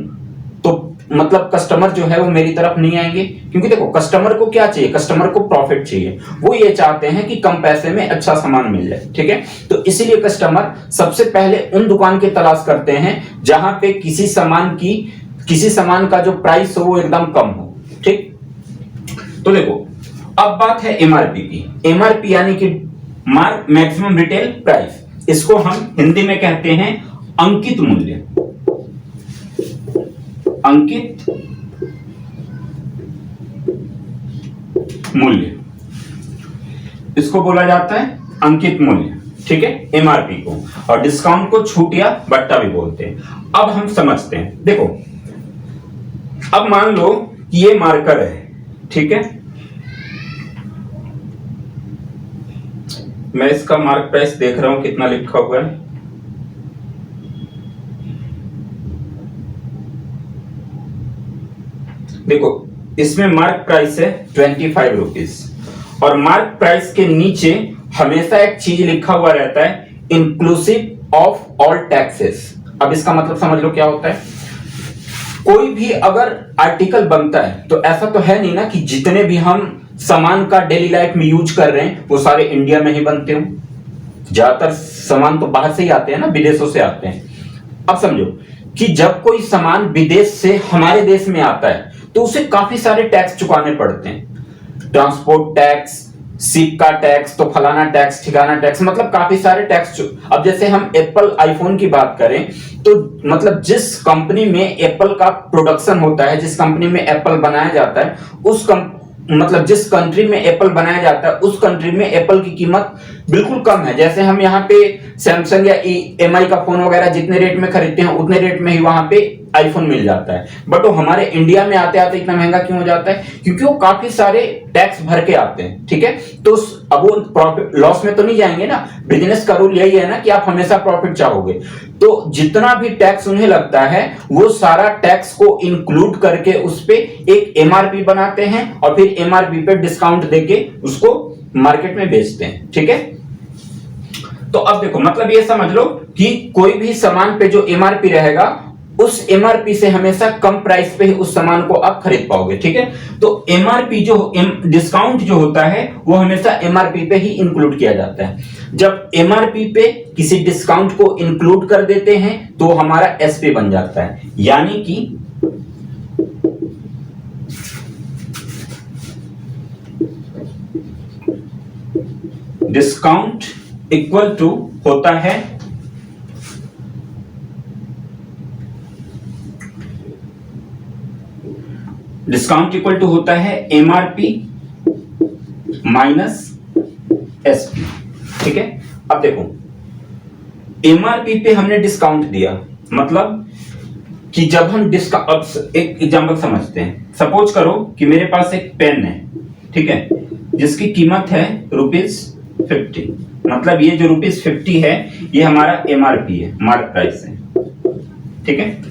तो मतलब कस्टमर जो है वो मेरी तरफ नहीं आएंगे, क्योंकि देखो कस्टमर को क्या चाहिए, कस्टमर को प्रॉफिट चाहिए। वो ये चाहते हैं कि कम पैसे में अच्छा सामान मिल जाए, ठीक है। तो इसीलिए कस्टमर सबसे पहले उन दुकान की तलाश करते हैं जहां पे किसी सामान का जो प्राइस हो वो एकदम कम हो, ठीक। तो देखो अब बात है एमआरपी की। एमआरपी यानी कि मार्क मैक्सिमम रिटेल प्राइस, इसको हम हिंदी में कहते हैं अंकित मूल्य। अंकित मूल्य, इसको बोला जाता है अंकित मूल्य, ठीक है, एमआरपी को। और डिस्काउंट को छूट या बट्टा भी बोलते हैं। अब हम समझते हैं, देखो अब मान लो कि ये मार्कर है, ठीक है। मैं इसका मार्क प्राइस देख रहा हूं कितना लिखा हुआ है। देखो इसमें मार्क प्राइस है 25 रुपीज और मार्क प्राइस के नीचे हमेशा एक चीज लिखा हुआ रहता है, इंक्लूसिव ऑफ ऑल टैक्सेस। अब इसका मतलब समझ लो क्या होता है। कोई भी अगर आर्टिकल बनता है तो ऐसा तो है नहीं ना कि जितने भी हम सामान का डेली लाइफ में यूज कर रहे हैं वो सारे इंडिया में ही बनते हो। ज्यादातर सामान तो बाहर से ही आते हैं ना, विदेशों से आते हैं। अब समझो कि जब कोई सामान विदेश से हमारे देश में आता है तो उसे काफी सारे टैक्स चुकाने पड़ते हैं, ट्रांसपोर्ट टैक्स, सिप का टैक्स, तो फलाना टैक्स, ठिकाना टैक्स, मतलब काफी सारे टैक्स। अब जैसे हम एप्पल आईफोन की बात करें तो मतलब जिस कंपनी में एप्पल का प्रोडक्शन होता है, जिस कंपनी में एप्पल बनाया जाता है, मतलब जिस कंट्री में एप्पल बनाया जाता है उस कंट्री में एप्पल की कीमत बिल्कुल कम है। जैसे हम यहाँ पे सैमसंग या एमआई का फोन वगैरह जितने रेट में खरीदते हैं उतने रेट में ही वहां पे आईफोन मिल जाता है। बट वो हमारे इंडिया में आते आते इतना महंगा क्यों हो जाता है? क्योंकि वो काफी सारे टैक्स भर के आते हैं, ठीक है। तो अब वो प्रॉफिट लॉस में तो नहीं जाएंगे ना। बिजनेस का रूल यही है ना कि आप हमेशा प्रॉफिट चाहोगे। तो जितना भी टैक्स उन्हें लगता है वो सारा टैक्स को इंक्लूड करके उस पे एक एमआरपी बनाते हैं और फिर एमआरपी पे डिस्काउंट देके उसको मार्केट में बेचते हैं, ठीक है। तो अब देखो मतलब ये समझ लो कि कोई भी सामान पे जो एमआरपी रहेगा उस एमआरपी से हमेशा कम प्राइस पे ही उस सामान को आप खरीद पाओगे, ठीक है। तो एमआरपी जो डिस्काउंट जो होता है वो हमेशा एमआरपी पे ही इंक्लूड किया जाता है। जब एमआरपी पे किसी डिस्काउंट को इंक्लूड कर देते हैं तो हमारा एसपी बन जाता है, यानी कि डिस्काउंट इक्वल टू होता है एमआरपी माइनस एसपी, ठीक है। अब देखो एमआरपी पे हमने डिस्काउंट दिया, मतलब कि जब हम एक एग्जांपल समझते हैं। सपोज करो कि मेरे पास एक पेन है, ठीक है, जिसकी कीमत है ₹50, मतलब ये जो ₹50 है ये हमारा एमआरपी है, मार्क प्राइस है, ठीक है।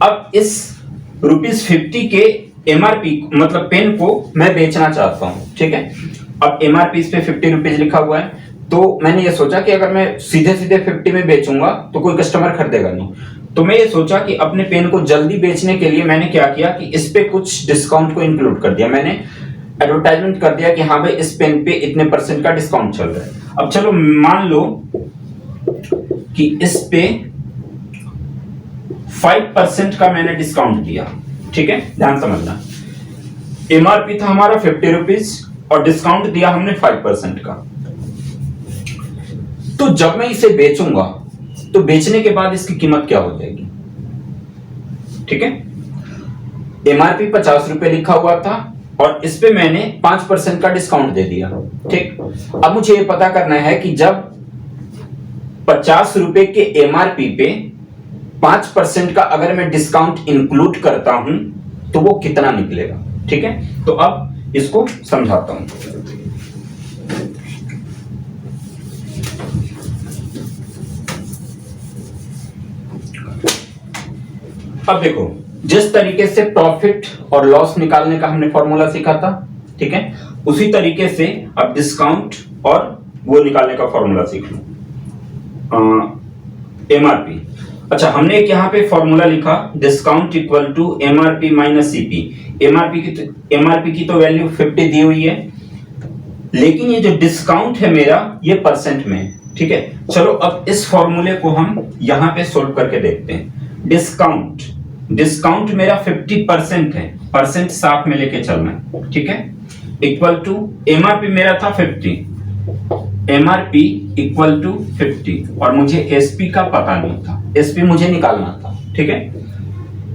अब इस ₹50 के एमआरपी मतलब पेन को मैं बेचना चाहता हूं, ठीक है। अब एमआरपी इस पे ₹50 लिखा हुआ है, तो मैंने ये सोचा कि अगर मैं सीधे सीधे 50 में बेचूंगा तो कोई कस्टमर खरीदेगा नहीं। तो मैं ये सोचा कि अपने पेन को जल्दी बेचने के लिए मैंने क्या किया कि इस पे कुछ डिस्काउंट को इंक्लूड कर दिया। मैंने एडवर्टाइजमेंट कर दिया कि हाँ भाई इस पेन पे इतने % का डिस्काउंट चल रहा है। अब चलो मान लो कि इस पे 5% का मैंने डिस्काउंट दिया, ठीक है, ध्यान समझना। एमआरपी था हमारा ₹50 और डिस्काउंट दिया हमने 5% का। तो जब मैं इसे बेचूंगा तो बेचने के बाद इसकी कीमत क्या हो जाएगी, ठीक है। एमआरपी ₹50 लिखा हुआ था और इस पे मैंने 5% का डिस्काउंट दे दिया, ठीक। अब मुझे ये पता करना है कि जब ₹50 के एमआरपी पे 5% का अगर मैं डिस्काउंट इंक्लूड करता हूं तो वो कितना निकलेगा, ठीक है। तो अब इसको समझाता हूं। अब देखो जिस तरीके से प्रॉफिट और लॉस निकालने का हमने फॉर्मूला सीखा था, ठीक है, उसी तरीके से अब डिस्काउंट और वो निकालने का फॉर्मूला सीख लो। एमआरपी, अच्छा हमने एक यहाँ पे फॉर्मूला लिखा discount equal to MRP minus CP. MRP की तो वैल्यू 50 दी हुई है, लेकिन ये जो डिस्काउंट है मेरा ये % में, ठीक है। चलो अब इस फॉर्मूले को हम यहां पे सोल्व करके देखते हैं। डिस्काउंट मेरा 50% है, % साथ में लेके चलना है, ठीक है, इक्वल टू एमआरपी मेरा था 50, एमआरपी इक्वल टू 50 और मुझे एसपी का पता नहीं था, एसपी मुझे निकालना था, ठीक है।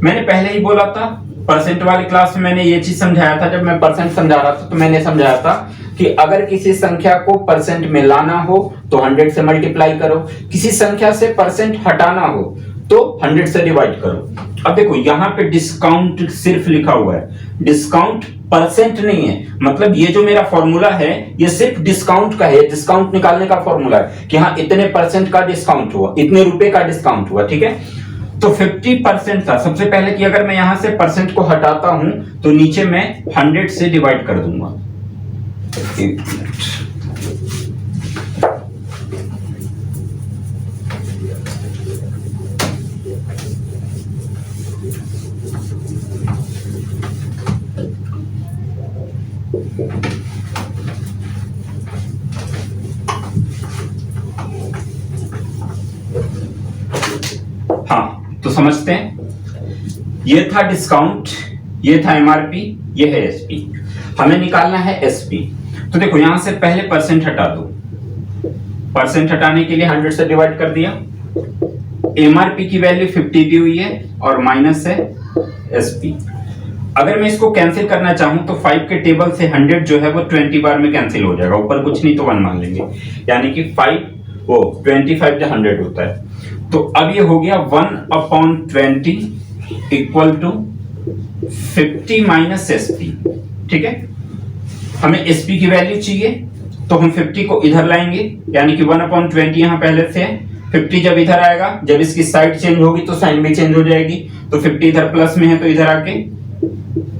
मैंने पहले ही बोला था, % वाली क्लास में मैंने ये चीज समझाया था। जब मैं % समझा रहा था तो मैंने समझाया था कि अगर किसी संख्या को % में लाना हो तो 100 से मल्टीप्लाई करो, किसी संख्या से % हटाना हो तो 100 से डिवाइड करो। अब देखो यहाँ पे डिस्काउंट सिर्फ लिखा हुआ है, डिस्काउंट % नहीं है, मतलब ये जो मेरा फॉर्मूला है ये सिर्फ डिस्काउंट का है, डिस्काउंट निकालने का फॉर्मूला है कि हाँ इतने % का डिस्काउंट हुआ, इतने रुपए का डिस्काउंट हुआ, ठीक है। तो 50% था। सबसे पहले कि अगर मैं यहां से % को हटाता हूं तो नीचे मैं 100 से डिवाइड कर दूंगा। एक मिनट, हाँ तो समझते हैं, ये था डिस्काउंट, ये था एमआरपी, ये है एसपी। हमें निकालना है एसपी। तो देखो यहां से पहले % हटा दो, % हटाने के लिए 100 से डिवाइड कर दिया। एमआरपी की वैल्यू 50 दी हुई है और माइनस है एसपी। अगर मैं इसको कैंसिल करना चाहूं तो 5 के टेबल से 100 जो है वो 20 बार में कैंसिल हो जाएगा, ऊपर कुछ नहीं तो 1 मान लेंगे, यानी कि 25 जो 100 होता है। तो अब ये हो गया 1/20 इक्वल टू 50 माइनस एसपी, ठीक है। हमें एसपी की वैल्यू चाहिए तो हम 50 को इधर लाएंगे, यानी कि 1/20 यहां पहले से है, 50 जब इधर आएगा, जब इसकी साइड चेंज होगी तो साइन भी चेंज हो जाएगी। तो 50 इधर प्लस में है तो इधर आके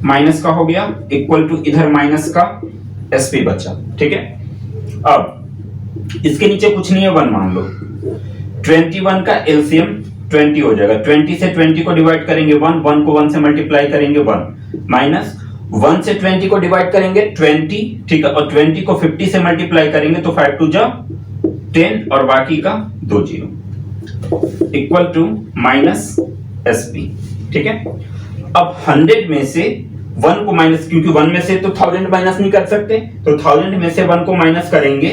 माइनस का हो गया, इक्वल टू इधर माइनस का एसपी बचा, ठीक है। अब इसके नीचे कुछ नहीं है, 1 मान लो। 21 का एलसीएम 20 हो जाएगा। 20 से 20 को डिवाइड करेंगे 1, 1 को 1 से मल्टीप्लाई करेंगे 1, माइनस 1 से 20 को डिवाइड करेंगे 20, ठीक है, और 20 को 50 से मल्टीप्लाई करेंगे तो 5 2 जा 10 और बाकी का 2 0 इक्वल टू माइनस एसपी, ठीक है। अब 100 में से 1 को माइनस, क्योंकि 1 में से तो 1000 माइनस नहीं कर सकते, तो 1000 में से 1 को माइनस करेंगे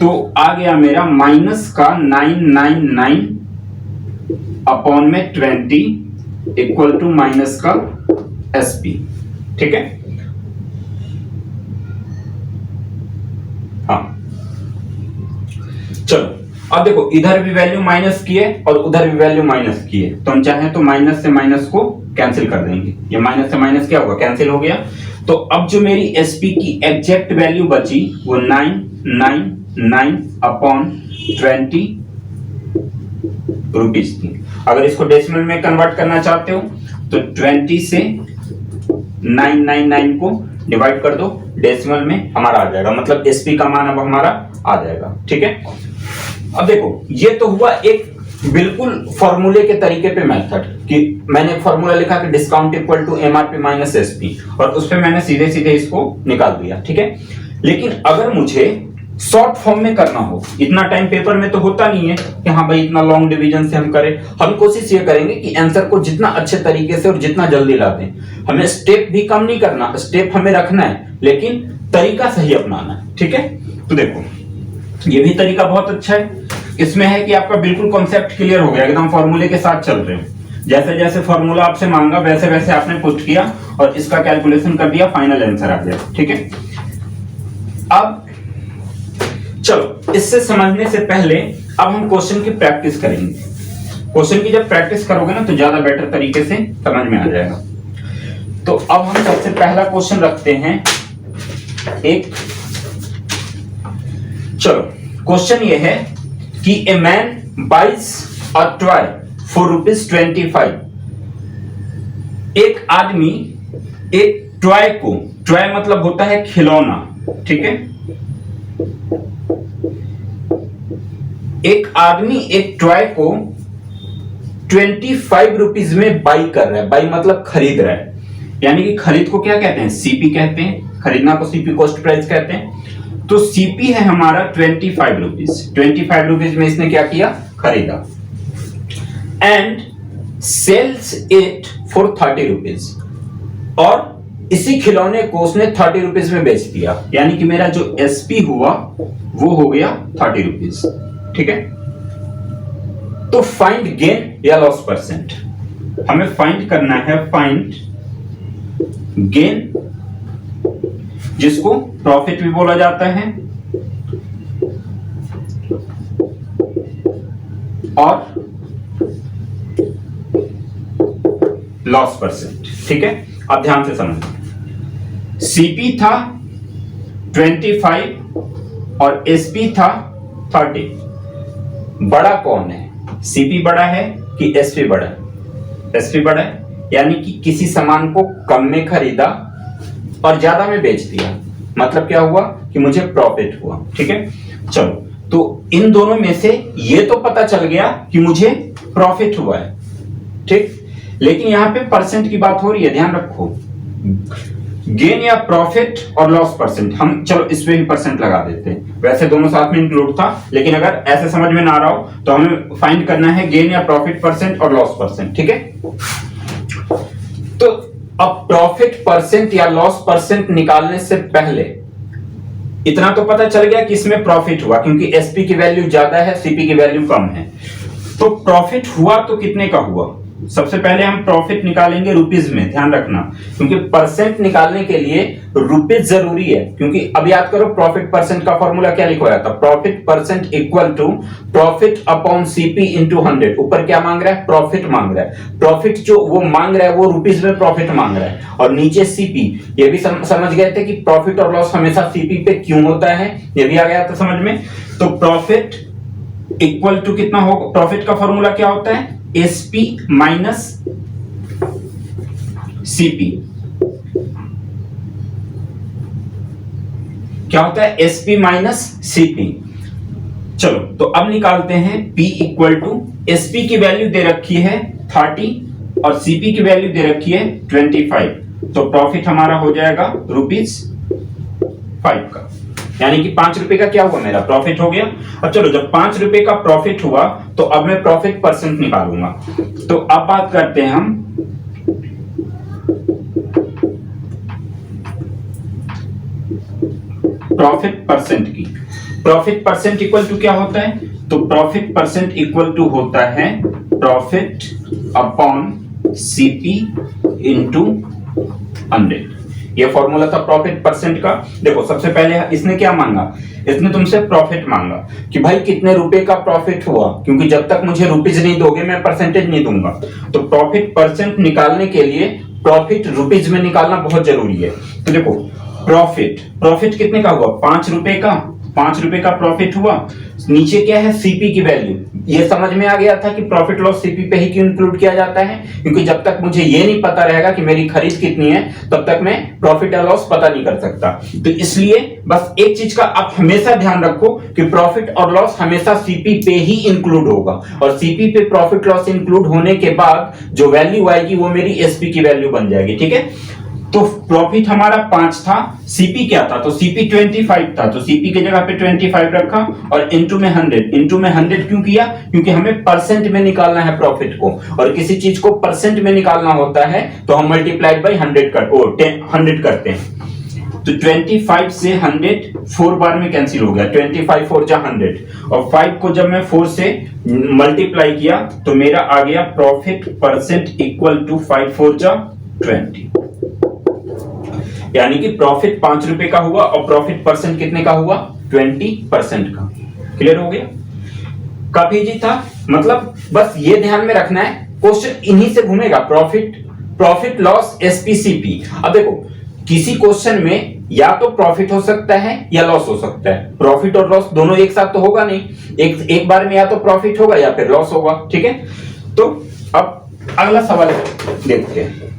तो आ गया मेरा माइनस का 999 अपॉन में 20 इक्वल टू माइनस का एसपी, ठीक है। हाँ चलो, अब देखो इधर भी वैल्यू माइनस किए और उधर भी वैल्यू माइनस किए, तो हम चाहें तो माइनस से माइनस को कैंसिल कर देंगे। ये माइनस से माइनस क्या होगा, कैंसिल हो गया। तो अब जो मेरी एसपी की एग्जैक्ट वैल्यू बची वो 999 अपॉन 20 रुपीज थी। अगर इसको डेसिमल में कन्वर्ट करना चाहते हो तो 20 से 999 को डिवाइड कर दो, डेसिमल में हमारा आ जाएगा, मतलब एसपी का मान अब हमारा आ जाएगा, ठीक है। अब देखो ये तो हुआ एक बिल्कुल फॉर्मूले के तरीके पे मेथड, कि मैंने एक फॉर्मूला लिखा कि discount equal to MRP minus SP, और उस पे मैंने सीधे सीधे इसको निकाल दिया, ठीक है। लेकिन अगर मुझे शॉर्ट फॉर्म में करना हो, इतना टाइम पेपर में तो होता नहीं है कि हाँ भाई इतना लॉन्ग डिवीजन से हम करें, हम कोशिश ये करेंगे कि आंसर को जितना अच्छे तरीके से और जितना जल्दी ला दें। हमें स्टेप भी कम नहीं करना, स्टेप हमें रखना है लेकिन तरीका सही अपनाना है, ठीक है। तो देखो ये भी तरीका बहुत अच्छा है, इसमें है कि आपका बिल्कुल कॉन्सेप्ट क्लियर हो गया, एकदम फॉर्मूले के साथ चल रहे हो, जैसे जैसे फॉर्मूला आपसे मांगा वैसे वैसे आपने पुट किया और इसका कैलकुलेशन कर दिया, फाइनल आंसर आ गया, ठीक है। अब चलो इससे समझने से पहले अब हम क्वेश्चन की प्रैक्टिस करेंगे। क्वेश्चन की जब प्रैक्टिस करोगे ना तो ज्यादा बेटर तरीके से समझ में आ जाएगा। तो अब हम सबसे पहला क्वेश्चन रखते हैं एक, चलो क्वेश्चन ये है कि a man buys a toy for ₹25। एक आदमी एक टॉय को, टॉय मतलब होता है खिलौना, ठीक है। एक आदमी एक टॉय को 25 रुपीज में बाई कर रहा है, बाई मतलब खरीद रहा है, यानी कि खरीद को क्या कहते हैं, सीपी कहते हैं, खरीदना को सीपी कॉस्ट प्राइस कहते हैं। तो सीपी है हमारा 25 रुपीज, 25 रुपीज में इसने क्या किया, खरीदा, and sells it for 30 rupees, और इसी खिलौने को उसने 30 रुपीज में बेच दिया, यानी कि मेरा जो एसपी हुआ वो हो गया 30 रुपीज, ठीक है। तो फाइंड गेन या लॉस परसेंट, हमें फाइंड करना है फाइंड गेन, जिसको प्रॉफिट भी बोला जाता है, और लॉस परसेंट, ठीक है। अब ध्यान से समझो, सीपी था 25 और एसपी था 30, बड़ा कौन है, सीपी बड़ा है कि एसपी बड़ा है, एसपी बड़ा है, यानी कि किसी सामान को कम में खरीदा और ज्यादा में बेच दिया, मतलब क्या हुआ कि मुझे प्रॉफिट हुआ, ठीक है। चलो तो इन दोनों में से ये तो पता चल गया कि मुझे प्रॉफिट हुआ है, ठीक, लेकिन यहां पे परसेंट की बात हो रही है, ध्यान रखो, गेन या प्रॉफिट और लॉस परसेंट, हम चलो इस पे भी परसेंट लगा देते हैं, वैसे दोनों साथ में इंक्लूड था, लेकिन अगर ऐसे समझ में ना आ रहा हो तो हमें फाइंड करना है गेन या प्रॉफिट परसेंट और लॉस परसेंट, ठीक है। तो अब प्रॉफिट परसेंट या लॉस परसेंट निकालने से पहले इतना तो पता चल गया कि इसमें प्रॉफिट हुआ, क्योंकि एसपी की वैल्यू ज्यादा है, सीपी की वैल्यू कम है। तो प्रॉफिट हुआ तो कितने का हुआ, सबसे पहले हम प्रॉफिट निकालेंगे रुपीज में, ध्यान रखना, क्योंकि परसेंट निकालने के लिए रुपीज जरूरी है, क्योंकि अब याद करो प्रॉफिट परसेंट का फॉर्मूला क्या लिखवाया था, profit percent equal to profit upon CP into 100। ऊपर क्या मांग रहा है, प्रॉफिट मांग रहा है, प्रॉफिट जो वो मांग रहा है वो रुपीज में प्रॉफिट मांग रहा है, और नीचे सीपी, ये भी समझ गए थे कि प्रॉफिट और लॉस हमेशा सीपी पे क्यों होता है, ये भी आ गया था समझ में। तो प्रॉफिट इक्वल टू कितना होगा, प्रॉफिट का फॉर्मूला क्या होता है, एसपी माइनस सीपी, क्या होता है, एसपी माइनस सीपी। चलो तो अब निकालते हैं P इक्वल टू एसपी की वैल्यू दे रखी है 30 और सीपी की वैल्यू दे रखी है 25, तो प्रॉफिट हमारा हो जाएगा ₹5 का, यानी कि 5 रुपए का क्या हुआ, मेरा प्रॉफिट हो गया। अब चलो, जब 5 रुपए का प्रॉफिट हुआ तो अब मैं प्रॉफिट परसेंट निकालूंगा। तो अब बात करते हैं हम प्रॉफिट परसेंट की। प्रॉफिट परसेंट इक्वल टू क्या होता है, तो प्रॉफिट परसेंट इक्वल टू होता है प्रॉफिट अपॉन सीपी इंटू 100। ये फॉर्मूला था प्रॉफिट परसेंट का। देखो, सबसे पहले इसने क्या मांगा, इसने तुमसे प्रॉफिट मांगा कि भाई कितने रुपए का प्रॉफिट हुआ, क्योंकि जब तक मुझे रुपीज नहीं दोगे मैं परसेंटेज नहीं दूंगा। तो प्रॉफिट परसेंट निकालने के लिए प्रॉफिट रुपीज में निकालना बहुत जरूरी है। तो देखो, प्रॉफिट कितने का हुआ, 5 रुपए का, 5 रुपए का प्रॉफिट हुआ। नीचे क्या है, सीपी की वैल्यू। ये समझ में आ गया था कि प्रॉफिट लॉस सीपी पे ही क्यों इंक्लूड किया जाता है, क्योंकि जब तक मुझे ये नहीं पता रहेगा कि मेरी खरीद कितनी है तब तक मैं प्रॉफिट या लॉस पता नहीं कर सकता। तो इसलिए बस एक चीज का आप हमेशा ध्यान रखो कि प्रॉफिट और लॉस हमेशा सीपी पे ही इंक्लूड होगा, और सीपी पे प्रॉफिट लॉस इंक्लूड होने के बाद जो वैल्यू आएगी वो मेरी एसपी की वैल्यू बन जाएगी। ठीक है, तो प्रॉफिट हमारा 5 था, सीपी क्या था, तो सीपी 25 था, तो सीपी की जगह पे 25 रखा और इनटू में 100 क्यों किया, क्योंकि हमें परसेंट में निकालना है प्रॉफिट को, और किसी चीज को परसेंट में निकालना होता है तो हम मल्टीप्लाइड बाई 100 करते हैं। तो 25 से 100 4 बार में कैंसिल हो गया, 25 4 जा 100, और 5 को जब मैं 4 से मल्टीप्लाई किया तो मेरा आ गया प्रॉफिट परसेंट इक्वल टू 5 4 जा 20, यानी कि प्रॉफिट 5 रुपए का हुआ और प्रॉफिट परसेंट कितने का हुआ, 20% का। क्लियर हो गया, काफी इजी था। मतलब बस ये ध्यान में रखना है, क्वेश्चन इन्हीं से घूमेगा, प्रॉफिट लॉस एसपीसीपी। अब देखो, किसी क्वेश्चन में या तो प्रॉफिट हो सकता है या लॉस हो सकता है, प्रॉफिट और लॉस दोनों एक साथ तो होगा नहीं, एक बार में या तो प्रॉफिट होगा या फिर लॉस होगा। ठीक है, तो अब अगला सवाल देखते हैं।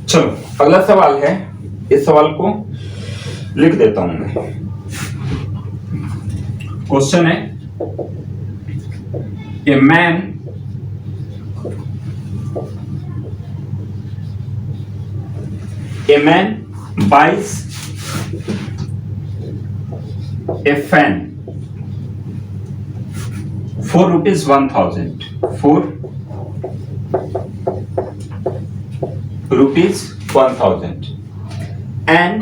चलो, अगला सवाल है, इस सवाल को लिख देता हूं मैं। क्वेश्चन है, a man buys a fan for ₹1,000 and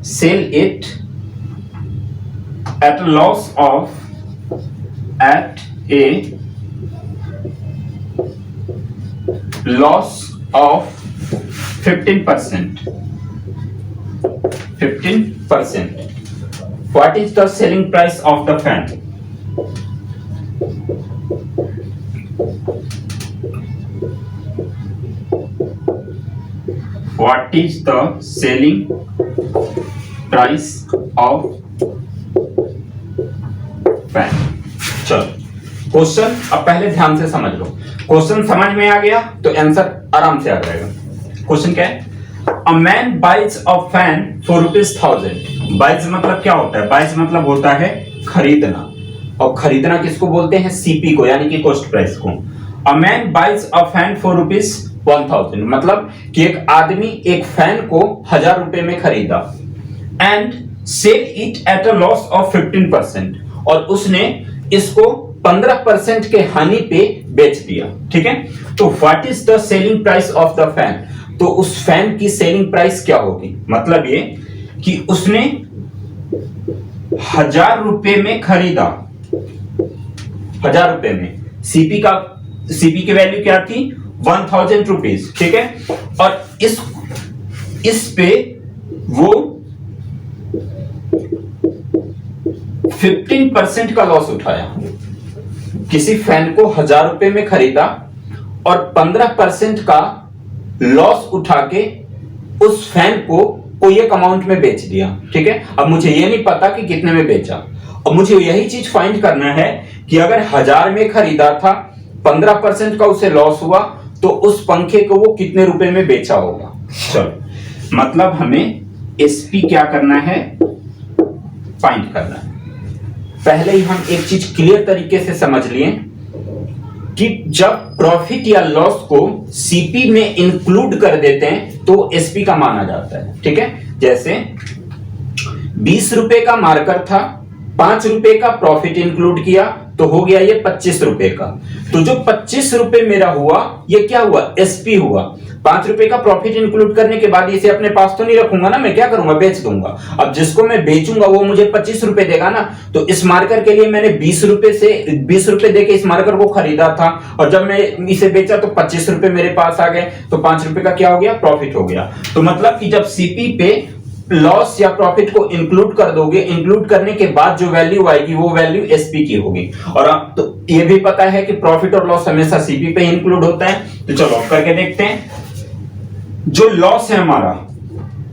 sell it at a loss of 15%. What is the selling price of the fan? What is the selling price of fan? चलो, क्वेश्चन अब पहले ध्यान से समझ लो। क्वेश्चन समझ में आ गया तो आंसर आराम से आ जाएगा। क्वेश्चन क्या है, a man buys a fan for ₹1,000। Buys मतलब क्या होता है, बाइज मतलब होता है खरीदना, और खरीदना किसको बोलते हैं, सीपी को, यानी कि कॉस्ट प्राइस को। A man buys a fan for ₹1,000 मतलब कि एक आदमी एक फैन को 1000 रुपए में खरीदा, and sell it at a loss of 15%, और उसने इसको 15% के हानि पे बेच दिया। ठीक है, तो what is the selling price of the fan, तो उस फैन की सेलिंग प्राइस क्या होगी, मतलब ये कि उसने 1000 रुपए में खरीदा, 1000 रुपए में, सीपी की वैल्यू क्या थी, 1000 रुपीज। ठीक है, और इस पे वो 15% का लॉस उठाया, किसी फैन को 1000 रुपए में खरीदा और 15% का लॉस उठा के उस फैन को कोई एक अमाउंट में बेच दिया, ठीक है। अब मुझे ये नहीं पता कि कितने में बेचा, अब मुझे यही चीज फाइंड करना है कि अगर 1000 में खरीदा था, 15% का उसे लॉस हुआ, तो उस पंखे को वो कितने रुपए में बेचा होगा। चलो, मतलब हमें एसपी क्या करना है, फाइंड करना है। पहले ही हम एक चीज क्लियर तरीके से समझ लिए कि जब प्रॉफिट या लॉस को सीपी में इंक्लूड कर देते हैं तो एसपी का माना जाता है, ठीक है। जैसे 20 रुपए का मार्कर था, 5 रुपए का प्रॉफिट इंक्लूड किया तो हो गया ये 25 रुपए का। तो जो 25 रुपए मेरा हुआ ये क्या हुआ, एसपी हुआ। 5 रुपए का प्रॉफिट इंक्लूड करने के बाद इसे अपने पास तो नहीं रखूंगा ना, मैं क्या करूंगा, बेच दूंगा। अब जिसको मैं बेचूंगा वो मुझे 25 रुपए देगा ना, तो इस मार्कर के लिए मैंने 20 रुपए देके इस मार्कर को खरीदा था, और जब मैं इसे बेचा तो 25 रुपए मेरे पास आ गए, तो 5 रुपए का क्या हो गया, प्रॉफिट हो गया। तो मतलब कि जब सीपी पे लॉस या प्रॉफिट को इंक्लूड कर दोगे, इंक्लूड करने के बाद जो वैल्यू आएगी वो वैल्यू एसपी की होगी। और अब तो ये भी पता है कि प्रॉफिट और लॉस हमेशा सीपी पे इंक्लूड होता है। तो चलो अब करके देखते हैं। जो लॉस है हमारा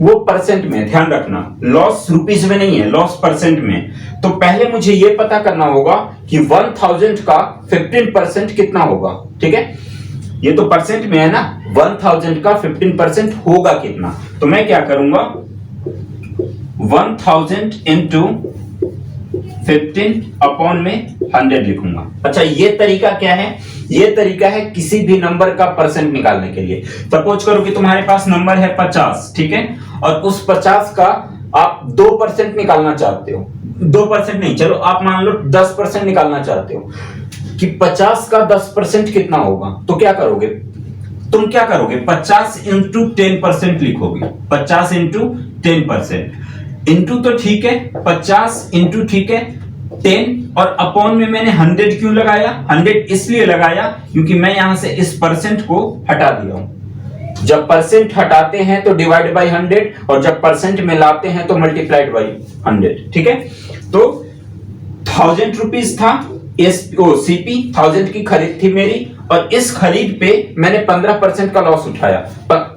वो परसेंट में, ध्यान रखना, लॉस रुपीज में नहीं है, लॉस परसेंट में। तो पहले मुझे ये पता करना होगा कि 1000 का 15% कितना होगा, ठीक है। ये तो परसेंट में है ना, 1000 का 15% होगा कितना। तो मैं क्या करूंगा, 1000 इंटू 15 अपॉन में 100 लिखूंगा। अच्छा, ये तरीका क्या है, ये तरीका है किसी भी नंबर का परसेंट निकालने के लिए। सपोज करो कि तुम्हारे पास नंबर है 50, ठीक है, और उस 50 का आप 2% निकालना चाहते हो, 2% नहीं, चलो आप मान लो 10% निकालना चाहते हो कि 50 का 10% कितना होगा। तो क्या करोगे, तुम क्या करोगे, 50 इंटू 10% लिखोगे, 50 इंटू 10%। इंटू तो ठीक है, 50 इंटू ठीक है 10, और अपॉन में मैंने 100 क्यों लगाया, 100 इसलिए लगाया क्योंकि मैं यहां से इस परसेंट को हटा दिया हूं। जब परसेंट हटाते हैं तो डिवाइड बाय 100, और जब परसेंट में लाते हैं तो मल्टीप्लाइड बाय 100, ठीक है। तो 1000 रुपीज था, सीपी 1000 की खरीद थी मेरी, और इस खरीद पे मैंने 15% का लॉस उठाया।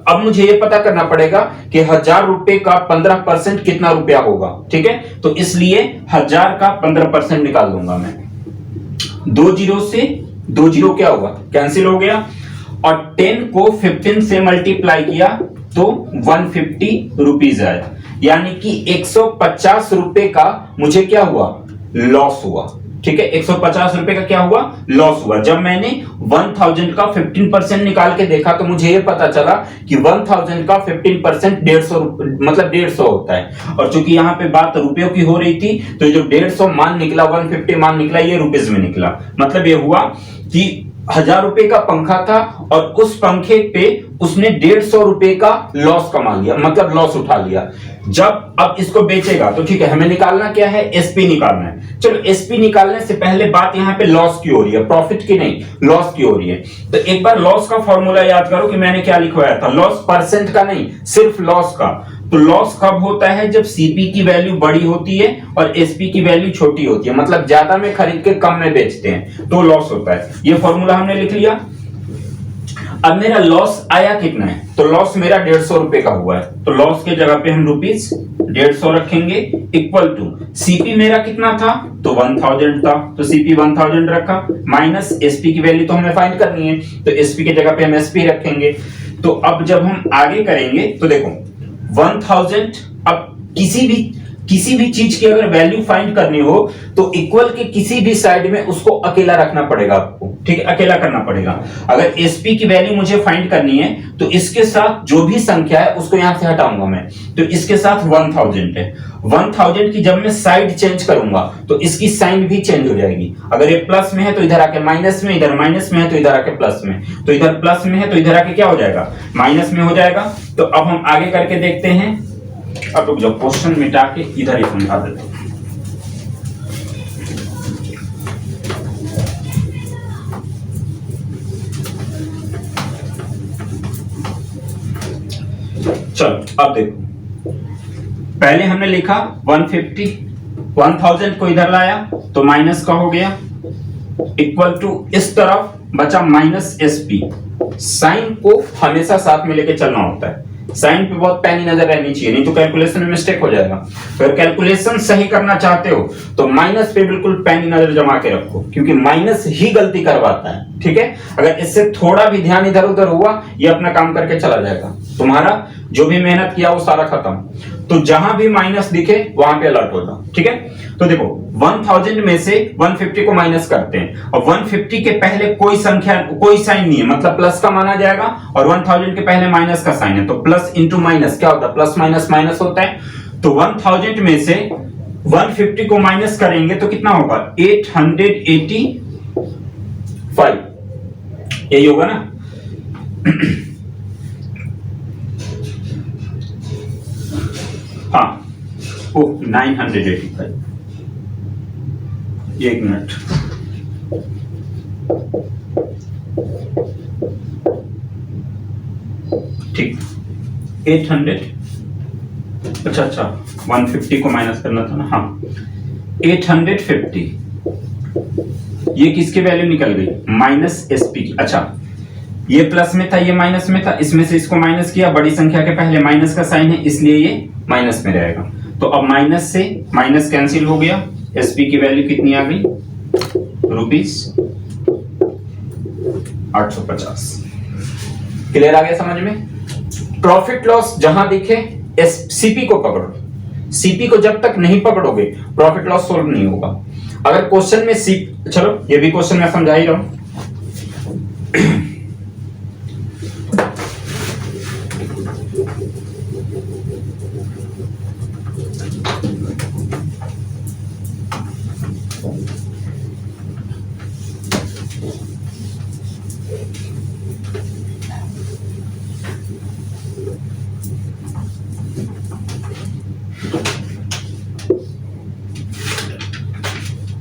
अब मुझे ये पता करना पड़ेगा कि 1000 रुपए का 15% कितना रुपया होगा, ठीक है। तो इसलिए 1000 का 15% निकाल दूंगा मैं। 2 जीरो से 2 जीरो क्या होगा, कैंसिल हो गया, और 10 को 15 से मल्टीप्लाई किया तो 150 रुपीज आया, यानी कि 150 रुपए का मुझे क्या हुआ, लॉस हुआ, ठीक है। 150 रुपए का क्या हुआ, लॉस हुआ। जब मैंने 1000 का 15% निकाल के देखा तो मुझे ये पता चला कि 1000 का 15% 150 मतलब 150 होता है। और चूंकि यहाँ पे बात रुपयों की हो रही थी तो जो 150 मान निकला, 150 मान निकला, ये रुपीज में निकला। मतलब ये हुआ कि 1000 रुपए का पंखा था और उस पंखे पे उसने 150 रुपए का लॉस कमा लिया, मतलब लॉस उठा लिया। जब अब इसको बेचेगा तो ठीक है, हमें निकालना क्या है, एसपी निकालना है। चलो, एसपी निकालने से पहले बात यहाँ पे लॉस की हो रही है, प्रॉफिट की नहीं, लॉस की हो रही है। तो एक बार लॉस का फॉर्मूला याद करो कि मैंने क्या लिखवाया था, लॉस परसेंट का नहीं, सिर्फ लॉस का। तो लॉस कब होता है, जब सीपी की वैल्यू बड़ी होती है और एसपी की वैल्यू छोटी होती है, मतलब ज्यादा में खरीद के कम में बेचते हैं तो लॉस होता है। ये फॉर्मूला हमने लिख लिया। अब मेरा लॉस आया कितना है, तो लॉस मेरा 150 रुपए का हुआ है, तो लॉस के जगह पे हम रुपीज 150 रखेंगे, इक्वल टू सीपी मेरा कितना था, तो 1000 था, तो सीपी 1000 रखा, माइनस एसपी की वैल्यू तो हमें फाइंड करनी है, तो एसपी के जगह पे हम एसपी रखेंगे। तो अब जब हम आगे करेंगे तो देखो 1000, अब किसी भी चीज की अगर वैल्यू फाइंड करनी हो तो इक्वल के किसी भी साइड में उसको अकेला रखना पड़ेगा आपको, ठीक है, अकेला करना पड़ेगा। अगर एसपी की वैल्यू मुझे फाइंड करनी है तो इसके साथ जो भी संख्या है उसको यहां से हटाऊंगा मैं, तो इसके साथ 1000 है। 1000 की जब मैं साइड चेंज करूंगा तो इसकी साइन भी चेंज हो जाएगी। अगर ये प्लस में है तो इधर आके माइनस में, इधर माइनस में है तो इधर आके प्लस में, तो इधर प्लस में है तो इधर आके क्या हो जाएगा, माइनस में हो जाएगा। तो अब हम आगे करके देखते हैं। अब रुक जाओ, क्वेश्चन मिटा के इधर ही समझा देते हैं। चलो अब देखो, पहले हमने लिखा 150, 1000 को इधर लाया तो माइनस का हो गया, इक्वल टू इस तरफ बचा माइनस एसपी। साइन को हमेशा साथ में लेके चलना होता है, साइन पे बहुत पैनी नजर रहनी चाहिए, नहीं तो कैलकुलेशन में मिस्टेक हो जाएगा। अगर कैलकुलेशन सही करना चाहते हो तो माइनस पे बिल्कुल पैनी नजर जमा के रखो, क्योंकि माइनस ही गलती करवाता है। ठीक है, अगर इससे थोड़ा भी ध्यान इधर उधर हुआ, ये अपना काम करके चला जाएगा, तुम्हारा जो भी मेहनत किया वो सारा खत्म। तो जहां भी माइनस दिखे वहां पे अलर्ट हो जाओ। ठीक है, तो देखो 1000 में से 150 को माइनस करते हैं और 150 के पहले कोई संख्या, कोई साइन नहीं है, मतलब प्लस का माना जाएगा, और 1000 के पहले माइनस का साइन है, तो प्लस इंटू माइनस क्या होता है, प्लस माइनस माइनस होता है। तो 1000 में से 150 को माइनस करेंगे तो कितना होगा, 885, यही होगा ना। हाँ, ओह 985, एक मिनट, ठीक, 800, अच्छा 150 को माइनस करना था ना, हाँ 850, ये किसकी वैल्यू निकल गई, माइनस एसपी की। अच्छा, ये प्लस में था, ये माइनस में था, इसमें से इसको माइनस किया, बड़ी संख्या के पहले माइनस का साइन है इसलिए ये माइनस में रहेगा। तो अब माइनस से माइनस कैंसिल हो गया, एसपी की वैल्यू कितनी आ गई, ₹850। क्लियर आ गया समझ में। प्रॉफिट लॉस जहां दिखे सीपी को पकड़ो, सीपी को जब तक नहीं पकड़ोगे प्रॉफिट लॉस सोल्व नहीं होगा। अगर क्वेश्चन में चलो ये भी क्वेश्चन मैं समझा ही रहा हूं।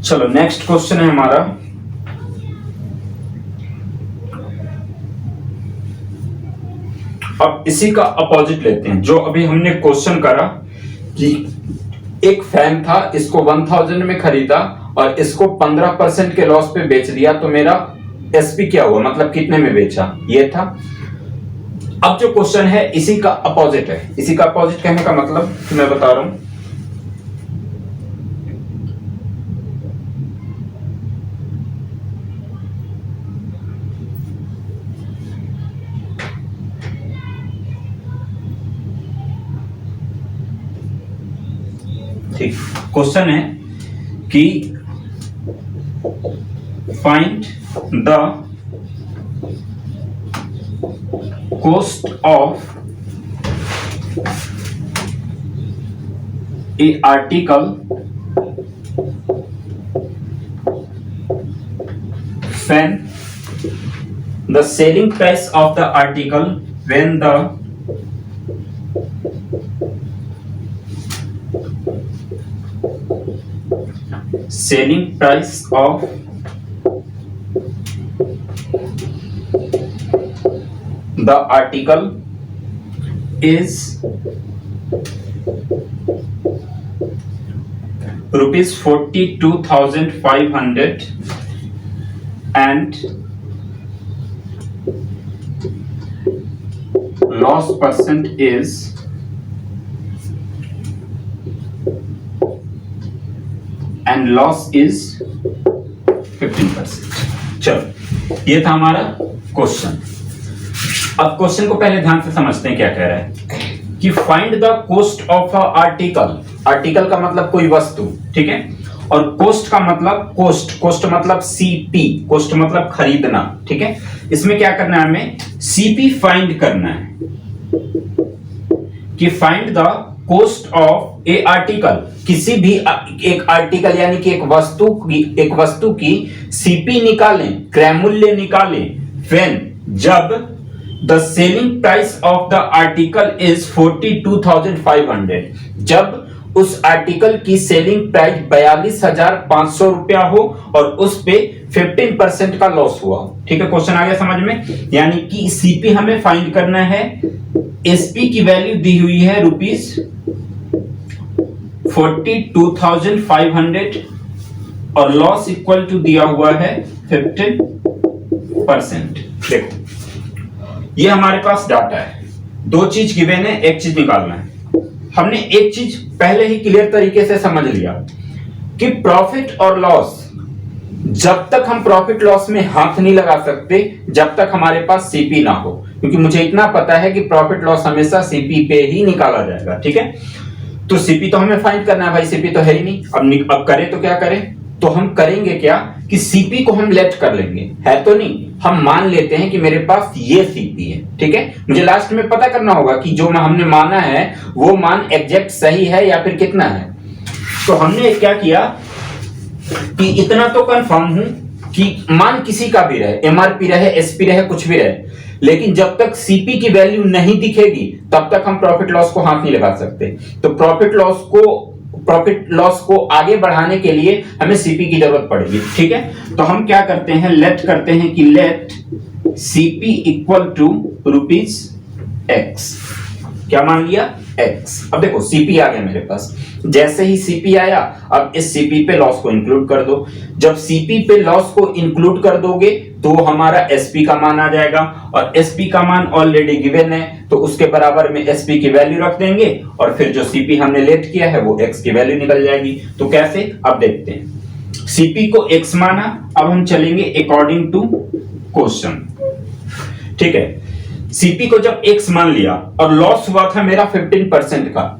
चलो नेक्स्ट क्वेश्चन है हमारा, अब इसी का अपोजिट लेते हैं। जो अभी हमने क्वेश्चन करा कि एक फैन था, इसको 1000 में खरीदा और इसको 15% के लॉस पे बेच दिया, तो मेरा एसपी क्या हुआ, मतलब कितने में बेचा, ये था। अब जो क्वेश्चन है इसी का अपोजिट है। इसी का अपोजिट कहने का मतलब मैं बता रहा हूं, ठीक, क्वेश्चन है कि find the cost of A article when the selling price of the article when the selling price of the article is rupees 42,500 and loss percent is 15%। चलो ये था हमारा क्वेश्चन। अब क्वेश्चन को पहले ध्यान से समझते हैं क्या कह रहा है कि find the cost of a article. Article का मतलब कोई वस्तु, ठीक है, और कोस्ट का मतलब कोस्ट मतलब सीपी, कोस्ट मतलब खरीदना, ठीक है। इसमें क्या करना है, हमें सीपी फाइंड करना है कि find the cost of A article, किसी भी एक आर्टिकल यानी कि एक वस्तु की सीपी निकालें, क्रय मूल्य निकालें, व्हेन जब the selling price of the article is 42,500, जब उस आर्टिकल की सेलिंग प्राइस 42,500 रुपया हो और उस पे 15% का लॉस हुआ। ठीक है, क्वेश्चन आ गया समझ में। यानी कि सीपी हमें फाइंड करना है, एसपी की वैल्यू दी हुई है रुपीस 42,500 और लॉस इक्वल टू दिया हुआ है 15%। देखो ये हमारे पास डाटा है, दो चीज गिवन है, एक चीज निकालना है। हमने एक चीज पहले ही क्लियर तरीके से समझ लिया कि प्रॉफिट और लॉस, जब तक हम प्रॉफिट लॉस में हाथ नहीं लगा सकते जब तक हमारे पास सीपी ना हो, क्योंकि मुझे इतना पता है कि प्रॉफिट लॉस हमेशा सीपी पे ही निकाला जाएगा। ठीक है, तो सीपी तो हमें फाइंड करना है भाई, सीपी तो है ही नहीं। अब करें तो क्या करें, तो हम करेंगे क्या कि सीपी को हम लेट कर लेंगे, है तो नहीं, हम मान लेते हैं कि मेरे पास ये सीपी है। ठीक है, मुझे लास्ट में पता करना होगा कि जो हमने माना है वो मान एग्जैक्ट सही है या फिर कितना है। तो हमने क्या किया कि इतना तो कंफर्म हूं कि मान किसी का भी रहे, एमआरपी रहे, एसपी रहे, कुछ भी रहे, लेकिन जब तक सीपी की वैल्यू नहीं दिखेगी तब तक हम प्रॉफिट लॉस को हाथ नहीं लगा सकते। तो प्रॉफिट लॉस को आगे बढ़ाने के लिए हमें सीपी की जरूरत पड़ेगी। ठीक है, तो हम क्या करते हैं, लेट करते हैं कि let CP equal to rupees x. क्या मान लिया, एक्स। अब देखो सीपी आ गया मेरे पास, जैसे ही सीपी आया अब इस सीपी पे लॉस को इंक्लूड कर दो। जब सीपी पे लॉस को इंक्लूड कर दोगे तो हमारा एसपी का मान आ जाएगा, और एसपी का मान ऑलरेडी गिवन है तो उसके बराबर में एसपी की वैल्यू रख देंगे, और फिर जो सीपी हमने लेट किया है वो एक्स की वैल्यू निकल जाएगी। तो कैसे, अब देखते हैं। सीपी को एक्स माना, अब हम चलेंगे अकॉर्डिंग टू क्वेश्चन। ठीक है, सीपी को जब एक्स मान लिया और लॉस हुआ था मेरा 15% का,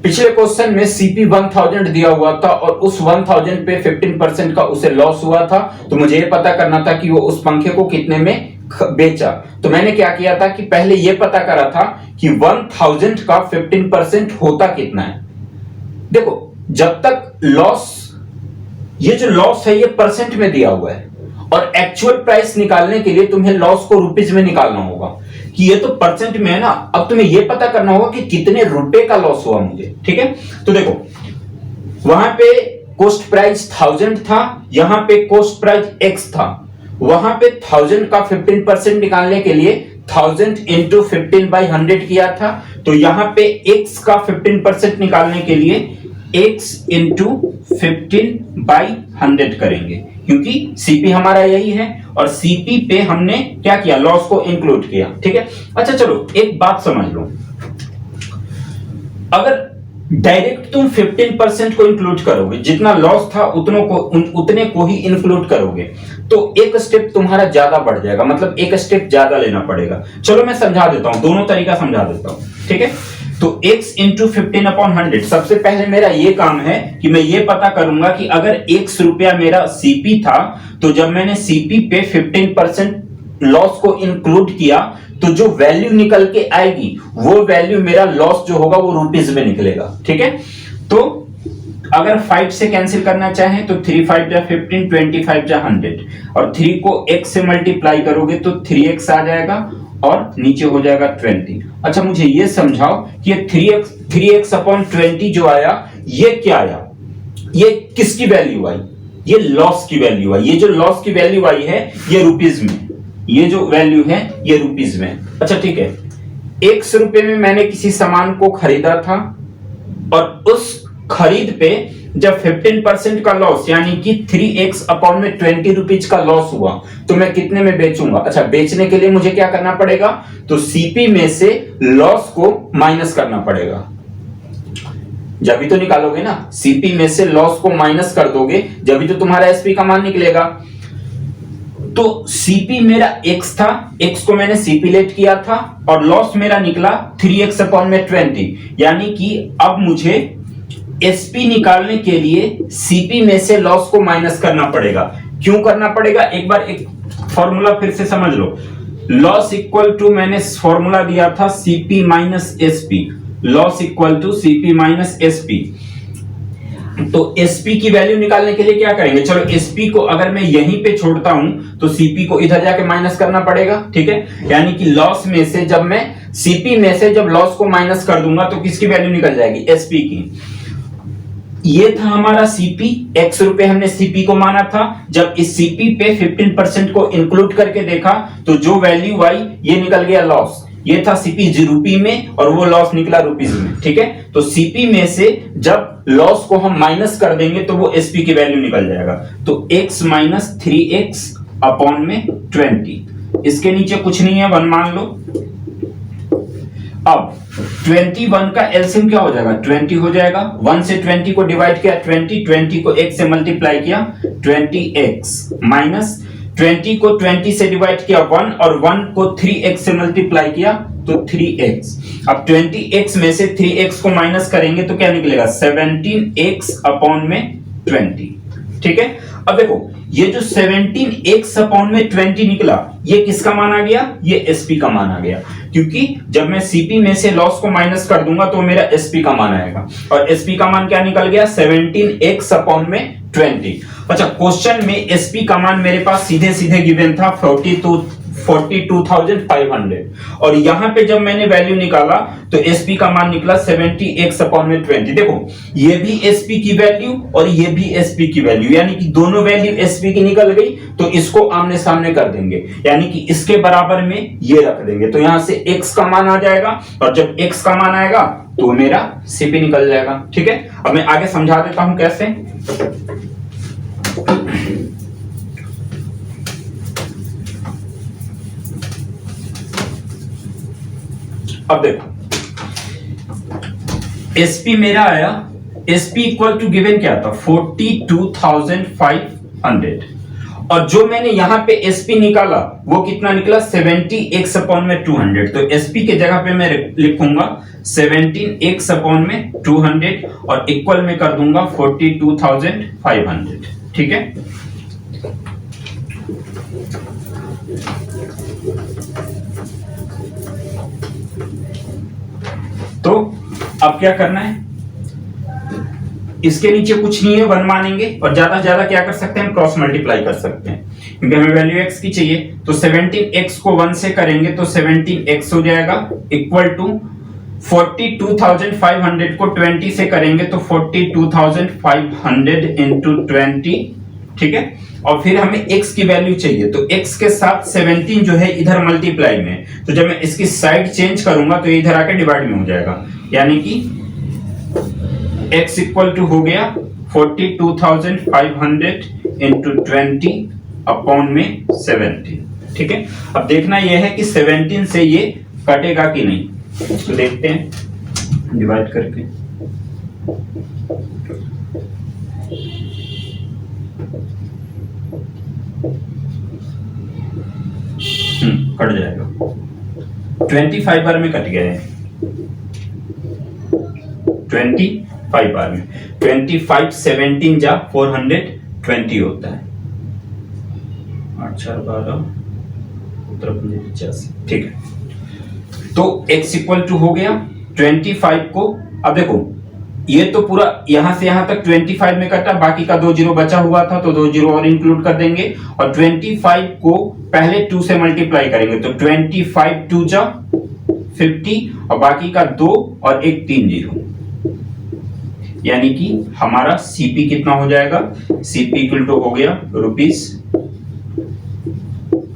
पिछले क्वेश्चन में सीपी 1000 दिया हुआ था और उस 1000 पे 15% का उसे लॉस हुआ था, तो मुझे ये पता करना था कि वो उस पंखे को कितने में बेचा। तो मैंने क्या किया था कि पहले ये पता करा था कि 1000 का 15% होता कितना है। देखो जब तक लॉस, ये जो लॉस है ये परसेंट में दिया हुआ है, और एक्चुअल प्राइस निकालने के लिए तुम्हें लॉस को रुपीज में निकालना होगा, कि ये तो परसेंट में है ना। अब तुम्हें ये पता करना होगा कि कितने रुपए का लॉस हुआ मुझे। ठीक है, तो देखो वहां पे कॉस्ट प्राइस 1000 था, यहां पे कॉस्ट प्राइस x था। वहां पे 1000 का 15% निकालने के लिए 1000 इंटू 15/100 किया था, तो यहां पे x का 15% निकालने के लिए x इंटू 15/100 करेंगे, क्योंकि सीपी हमारा यही है और सीपी पे हमने क्या किया, लॉस को इंक्लूड किया। ठीक है, अच्छा चलो एक बात समझ लो, अगर डायरेक्ट तुम 15% को इंक्लूड करोगे, जितना लॉस था उतने को ही इंक्लूड करोगे, तो एक स्टेप तुम्हारा ज्यादा बढ़ जाएगा, मतलब एक स्टेप ज्यादा लेना पड़ेगा। चलो मैं समझा देता हूं, दोनों तरीका समझा देता हूं। ठीक है, तो x इंटू 15/100, सबसे पहले मेरा ये काम है कि मैं ये पता करूंगा कि अगर x रुपया मेरा सीपी था, तो जब मैंने सीपी पे 15% लॉस को इंक्लूड किया तो जो वैल्यू निकल के आएगी वो वैल्यू मेरा लॉस जो होगा वो रुपीज में निकलेगा। ठीक है, तो अगर 5 से कैंसिल करना चाहें तो 3 5 जा 15, 25 जा 100, और 3 को x से मल्टीप्लाई करोगे तो 3x आ जाएगा और नीचे हो जाएगा 20। अच्छा मुझे ये समझाओ कि ये 3x/20 जो आया ये क्या आया, ये किसकी वैल्यू आई, ये लॉस की वैल्यू आई। ये जो लॉस की वैल्यू आई है ये रुपीज में, ये जो वैल्यू है ये रुपीज में। अच्छा ठीक है, x रुपए में मैंने किसी सामान को खरीदा था और उस खरीद पे जब 15% का लॉस यानी कि 3x/20 रुपीज का लॉस हुआ तो मैं कितने में बेचूंगा। अच्छा बेचने के लिए मुझे क्या करना पड़ेगा, तो सीपी में से लॉस को माइनस करना पड़ेगा, जब भी तो निकालोगे ना, सीपी में से लॉस को माइनस कर दोगे जब भी तो तुम्हारा एसपी का मान निकलेगा। तो सीपी मेरा x था, x को मैंने सीपी लेट किया था और लॉस मेरा निकला 3x/20, यानी कि अब मुझे एसपी निकालने के लिए सीपी में से लॉस को माइनस करना पड़ेगा। क्यों करना पड़ेगा, एक बार एक फॉर्मूला फिर से समझ लो। लॉस इक्वल टू, मैंने फॉर्मूला दिया था CP minus SP, loss equal to CP minus SP. तो एसपी की वैल्यू निकालने के लिए क्या करेंगे, चलो एसपी को अगर मैं यहीं पे छोड़ता हूं तो सीपी को इधर जाके माइनस करना पड़ेगा। ठीक है, यानी कि लॉस में से जब मैं सीपी में से जब लॉस को माइनस कर दूंगा तो किसकी वैल्यू निकल जाएगी, एसपी की। ये था हमारा सीपी, x रुपए हमने सीपी को माना था। जब इस सीपी पे 15% को इंक्लूड करके देखा तो जो वैल्यू आई ये निकल गया लॉस। ये था सीपी रूपी में और वो लॉस निकला रुपीज में, ठीक है। तो सीपी में से जब लॉस को हम माइनस कर देंगे तो वो एसपी की वैल्यू निकल जाएगा। तो x माइनस 3x अपॉन में 20, इसके नीचे कुछ नहीं है, 1 मान लो। अब 21 का एलसीएम क्या हो जाएगा, 20 हो जाएगा। 1 से 20 को डिवाइड किया 20 को x से मल्टीप्लाई किया 20x, माइनस 20 को 20 से डिवाइड किया 1 और 1 को 3x से मल्टीप्लाई किया तो 3x। अब 20x में से 3x को माइनस करेंगे तो क्या निकलेगा, 17x अपॉन में 20, ठीक है। अब देखो ये जो 17x अपॉन में 20 निकला, ये किसका मान आ गया, ये एसपी का मान आ गया, क्योंकि जब मैं सीपी में से लॉस को माइनस कर दूंगा तो मेरा एसपी का मान आएगा, और एसपी का मान क्या निकल गया, 17x अपॉन में 20। अच्छा, क्वेश्चन में एसपी का मान मेरे पास सीधे सीधे गिवन था 42,500, और यहां पे जब मैंने वैल्यू निकाला तो एसपी का मान निकला 70x अपॉन में 20। देखो ये भी एसपी की वैल्यू और ये भी एसपी की वैल्यू, यानी कि दोनों वैल्यू एसपी की निकल गई, तो इसको आमने सामने कर देंगे, यानी कि इसके बराबर में ये रख देंगे, तो यहां से x का मान आ जाएगा, और जब x का मान आएगा तो मेरा सीपी निकल जाएगा, ठीक है। अब मैं आगे समझा देता हूं कैसे। अब देखो एसपी मेरा आया, एसपी इक्वल टू गिवन क्या था, 42,500, और जो मैंने यहां पे एसपी निकाला वो कितना निकला, 70x अपॉन में 200। तो एसपी के जगह पे मैं लिखूंगा 17x अपॉन में 200 और इक्वल में कर दूंगा 42,500, ठीक है। तो अब क्या करना है, इसके नीचे कुछ नहीं है, 1 मानेंगे, और ज्यादा से ज्यादा क्या कर सकते हैं, हम क्रॉस मल्टीप्लाई कर सकते हैं, क्योंकि हमें वैल्यू x की चाहिए। तो 17x को 1 से करेंगे तो 17x हो जाएगा, इक्वल टू 42,500 को 20 से करेंगे तो 42,500 इंटू 20, ठीक है। और फिर हमें x की वैल्यू चाहिए, तो x के साथ 17 जो है इधर मल्टीप्लाई में, तो जब मैं इसकी साइड चेंज करूंगा तो ये इधर आके डिवाइड में हो जाएगा, यानी कि x इक्वल टू हो गया 42,500 इंटू 20 अपॉन में 17, ठीक है। अब देखना यह है कि 17 से ये कटेगा कि नहीं, तो देखते हैं डिवाइड करके। कट जाएगा, 25 बार में कट गया है, 25 बार में 25 17 जा 420 होता है, 8 4 12 85, ठीक है। तो x इक्वल टू हो गया 25 को, अब देखो ये तो पूरा यहां से यहां तक 25 में कटा, बाकी का 2 जीरो बचा हुआ था तो 2 जीरो और इंक्लूड कर देंगे, और 25 को पहले 2 से मल्टीप्लाई करेंगे तो 25 2 जा 50 और बाकी का 2 और एक 3 जीरो, यानी कि हमारा सीपी कितना हो जाएगा, सीपी इक्वल टू हो गया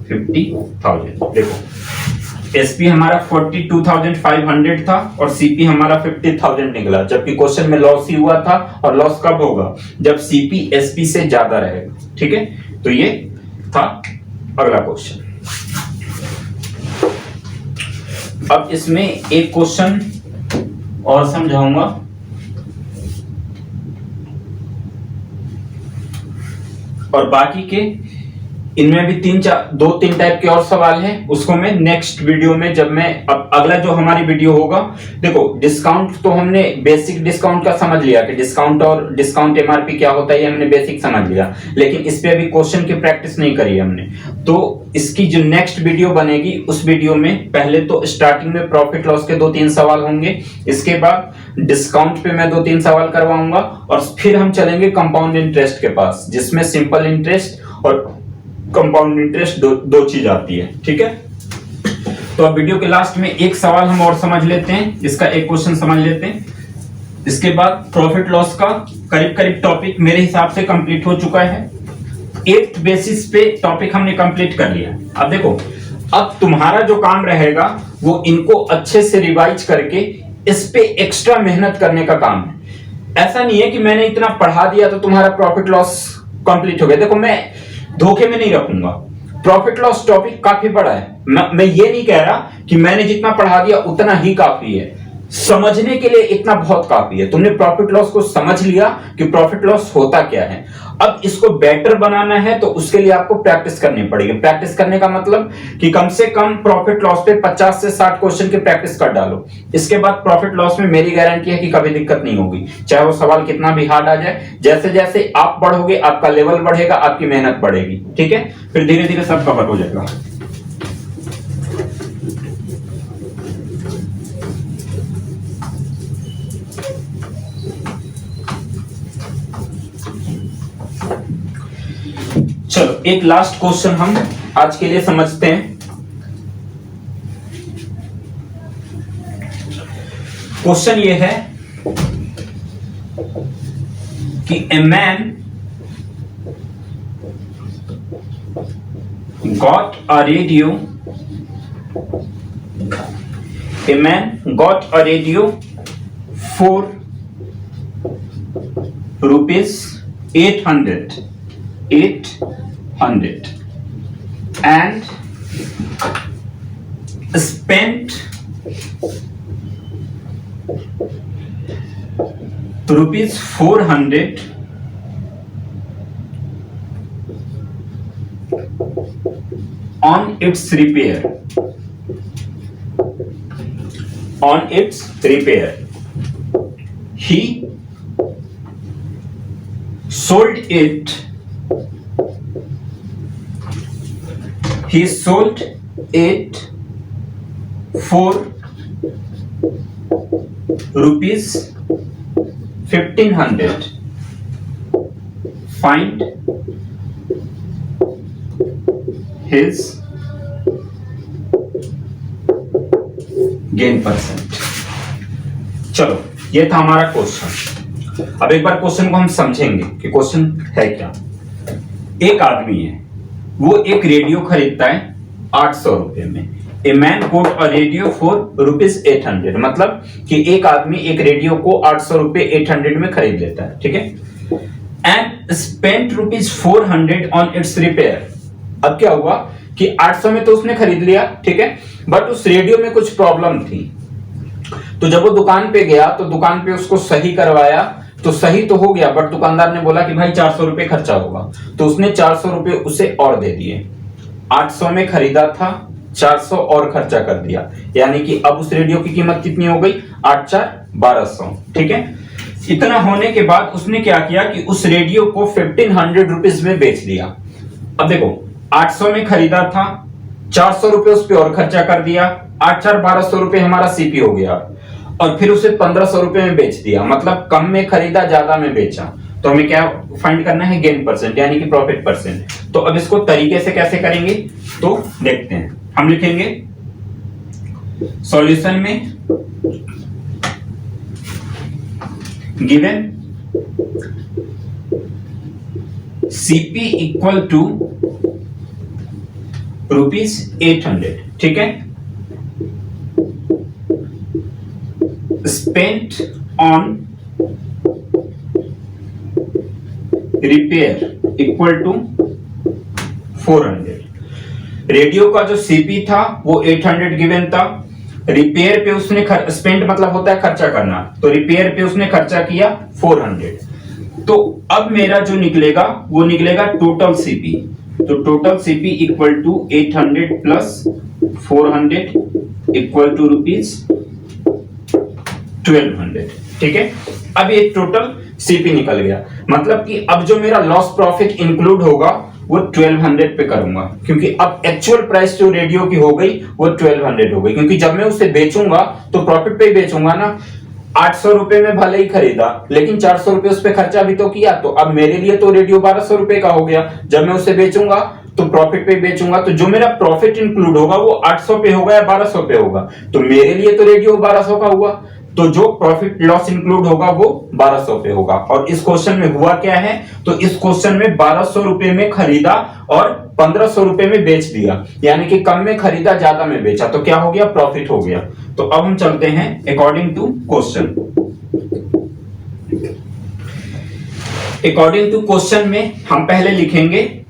₹50,000। देखो एसपी हमारा 42,500 था और सीपी हमारा 50,000 निकला, जबकि क्वेश्चन में लॉस ही हुआ था, और लॉस कब होगा, जब सीपी एसपी से ज्यादा रहेगा, ठीक है। तो ये था अगला क्वेश्चन। अब इसमें एक क्वेश्चन और समझाऊंगा, और बाकी के इनमें भी 2-3 टाइप के और सवाल हैं, उसको मैं नेक्स्ट वीडियो में, जब मैं अब अगला जो हमारी वीडियो होगा, देखो डिस्काउंट तो हमने बेसिक डिस्काउंट का समझ लिया कि डिस्काउंट और डिस्काउंट एमआरपी क्या होता है, ये हमने बेसिक समझ लिया, लेकिन इस पे अभी क्वेश्चन की प्रैक्टिस नहीं करी हमने। तो इसकी जो नेक्स्ट वीडियो बनेगी उस वीडियो में पहले तो स्टार्टिंग में प्रॉफिट लॉस के 2-3 सवाल होंगे, इसके बाद डिस्काउंट पे मैं 2-3 सवाल करवाऊंगा, और फिर हम चलेंगे कंपाउंड इंटरेस्ट के पास, जिसमें सिंपल इंटरेस्ट और कंपाउंड इंटरेस्ट दो चीज आती है, ठीक है। तो अब वीडियो के लास्ट में एक सवाल हम और समझ लेते हैं, इसका एक क्वेश्चन समझ लेते हैं, इसके बाद प्रॉफिट लॉस का करीब टॉपिक मेरे हिसाब से कंप्लीट हो चुका है। 8th बेसिस पे टॉपिक हमने कंप्लीट कर लिया। अब देखो, अब तुम्हारा जो काम रहेगा वो इनको अच्छे से रिवाइज करके इस पे एक्स्ट्रा मेहनत करने का काम है। ऐसा नहीं है कि मैंने इतना पढ़ा दिया तो तुम्हारा प्रॉफिट लॉस कंप्लीट हो गया। देखो मैं धोखे में नहीं रखूंगा, प्रॉफिट लॉस टॉपिक काफी बड़ा है। मैं ये नहीं कह रहा कि मैंने जितना पढ़ा दिया उतना ही काफी है, समझने के लिए इतना बहुत काफी है। तुमने प्रॉफिट लॉस को समझ लिया कि प्रॉफिट लॉस होता क्या है। अब इसको बेटर बनाना है तो उसके लिए आपको प्रैक्टिस करनी पड़ेगी। प्रैक्टिस करने का मतलब कि कम से कम प्रॉफिट लॉस पे 50 से 60 क्वेश्चन की प्रैक्टिस कर डालो। इसके बाद प्रॉफिट लॉस में मेरी गारंटी है कि कभी दिक्कत नहीं होगी, चाहे वो सवाल कितना भी हार्ड आ जाए। जैसे जैसे आप बढ़ोगे आपका लेवल बढ़ेगा, आपकी मेहनत बढ़ेगी, ठीक है। फिर धीरे धीरे सब कवर हो जाएगा। चलो एक लास्ट क्वेश्चन हम आज के लिए समझते हैं। क्वेश्चन ये है कि a man got a radio, a man got a radio for ₹800 and spent ₹400 on its repair. He sold it for ₹1,500. Find his gain percent. चलो ये था हमारा क्वेश्चन। अब एक बार क्वेश्चन को हम समझेंगे कि क्वेश्चन है क्या। एक आदमी है, वो एक रेडियो खरीदता है 800 रुपए में। A man got a radio for ₹800, मतलब कि एक आदमी एक रेडियो को 800 रुपए 800 में खरीद लेता है, ठीक है। And spent ₹400 on it's repair. अब क्या हुआ कि 800 में तो उसने खरीद लिया, ठीक है, बट उस रेडियो में कुछ प्रॉब्लम थी। तो जब वो दुकान पे गया तो दुकान पे उसको सही करवाया, तो सही तो हो गया, बट दुकानदार ने बोला कि भाई 400 रुपए खर्चा होगा, तो उसने 400 रुपए उसे और दे दिए। 800 में खरीदा था, 400 और खर्चा कर दिया, यानी कि अब उस रेडियो की कीमत कितनी हो गई? 8 4 1200, ठीक है। इतना होने के बाद उसने क्या किया कि उस रेडियो को 1500 रुपीज में बेच दिया। अब देखो 800 में खरीदा था, 400 रुपए उस पर और खर्चा कर दिया, 8 4 1200 रुपए हमारा सीपी हो गया, और फिर उसे 1500 रुपए में बेच दिया, मतलब कम में खरीदा ज्यादा में बेचा। तो हमें क्या फाइंड करना है? गेन परसेंट, यानी कि प्रॉफिट परसेंट। तो अब इसको तरीके से कैसे करेंगे तो देखते हैं। हम लिखेंगे सॉल्यूशन में गिवन सीपी इक्वल टू ₹800, ठीक है, spent on repair equal to 400। Radio का जो सीपी था वो 800 गिवन था, रिपेयर पे उसने स्पेंट मतलब होता है खर्चा करना, तो रिपेयर पे उसने खर्चा किया 400। तो अब मेरा जो निकलेगा वो निकलेगा टोटल सीपी। तो total CP equal to 800 plus 400 equal to ₹1200, ठीक है। अब ये टोटल सीपी निकल गया, मतलब कि अब जो मेरा लॉस प्रॉफिट इंक्लूड होगा वो 1200 पे करूंगा, क्योंकि अब एक्चुअल प्राइस जो रेडियो की हो गई वो 1200 हो गई, क्योंकि जब मैं उसे बेचूंगा तो प्रॉफिट पे ही बेचूंगा ना। 800 रुपए में भले ही खरीदा, लेकिन 400 रुपए उस पर खर्चा भी तो किया, तो अब मेरे लिए तो रेडियो 1200 रुपए का हो गया। जब मैं उसे बेचूंगा तो प्रॉफिट पे बेचूंगा, तो जो मेरा प्रॉफिट इंक्लूड होगा वो 800 पे होगा या 1200 पे होगा, तो मेरे लिए तो रेडियो 1200 का हुआ। तो जो प्रॉफिट लॉस इंक्लूड होगा वो 1200 पे होगा। और इस क्वेश्चन में हुआ क्या है, तो इस क्वेश्चन में 1200 रुपए में खरीदा और 1500 रुपए में बेच दिया, यानी कि कम में खरीदा ज्यादा में बेचा, तो क्या हो गया, प्रॉफिट हो गया। तो अब हम चलते हैं according to question. According to question में हम पहले लिखेंगे,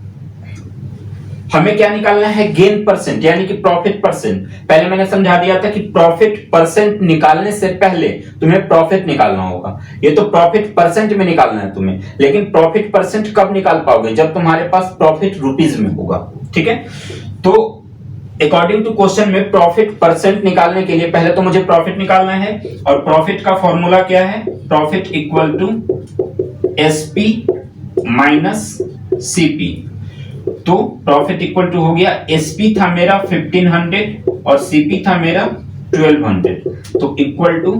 हमें क्या निकालना है, गेन परसेंट यानी कि प्रॉफिट परसेंट। पहले मैंने समझा दिया था कि प्रॉफिट परसेंट निकालने से पहले तुम्हें प्रॉफिट निकालना होगा। ये तो प्रॉफिट परसेंट में निकालना है तुम्हें, लेकिन प्रॉफिट परसेंट कब निकाल पाओगे, जब तुम्हारे पास प्रॉफिट रुपीज में होगा। ठीक है, तो अकॉर्डिंग टू क्वेश्चन में प्रॉफिट परसेंट निकालने के लिए पहले तो मुझे प्रॉफिट निकालना है, और प्रॉफिट का फॉर्मूला क्या है, profit equal to SP minus CP. तो प्रॉफिट इक्वल टू हो गया, एसपी था मेरा 1500 और सीपी था मेरा 1200, तो इक्वल टू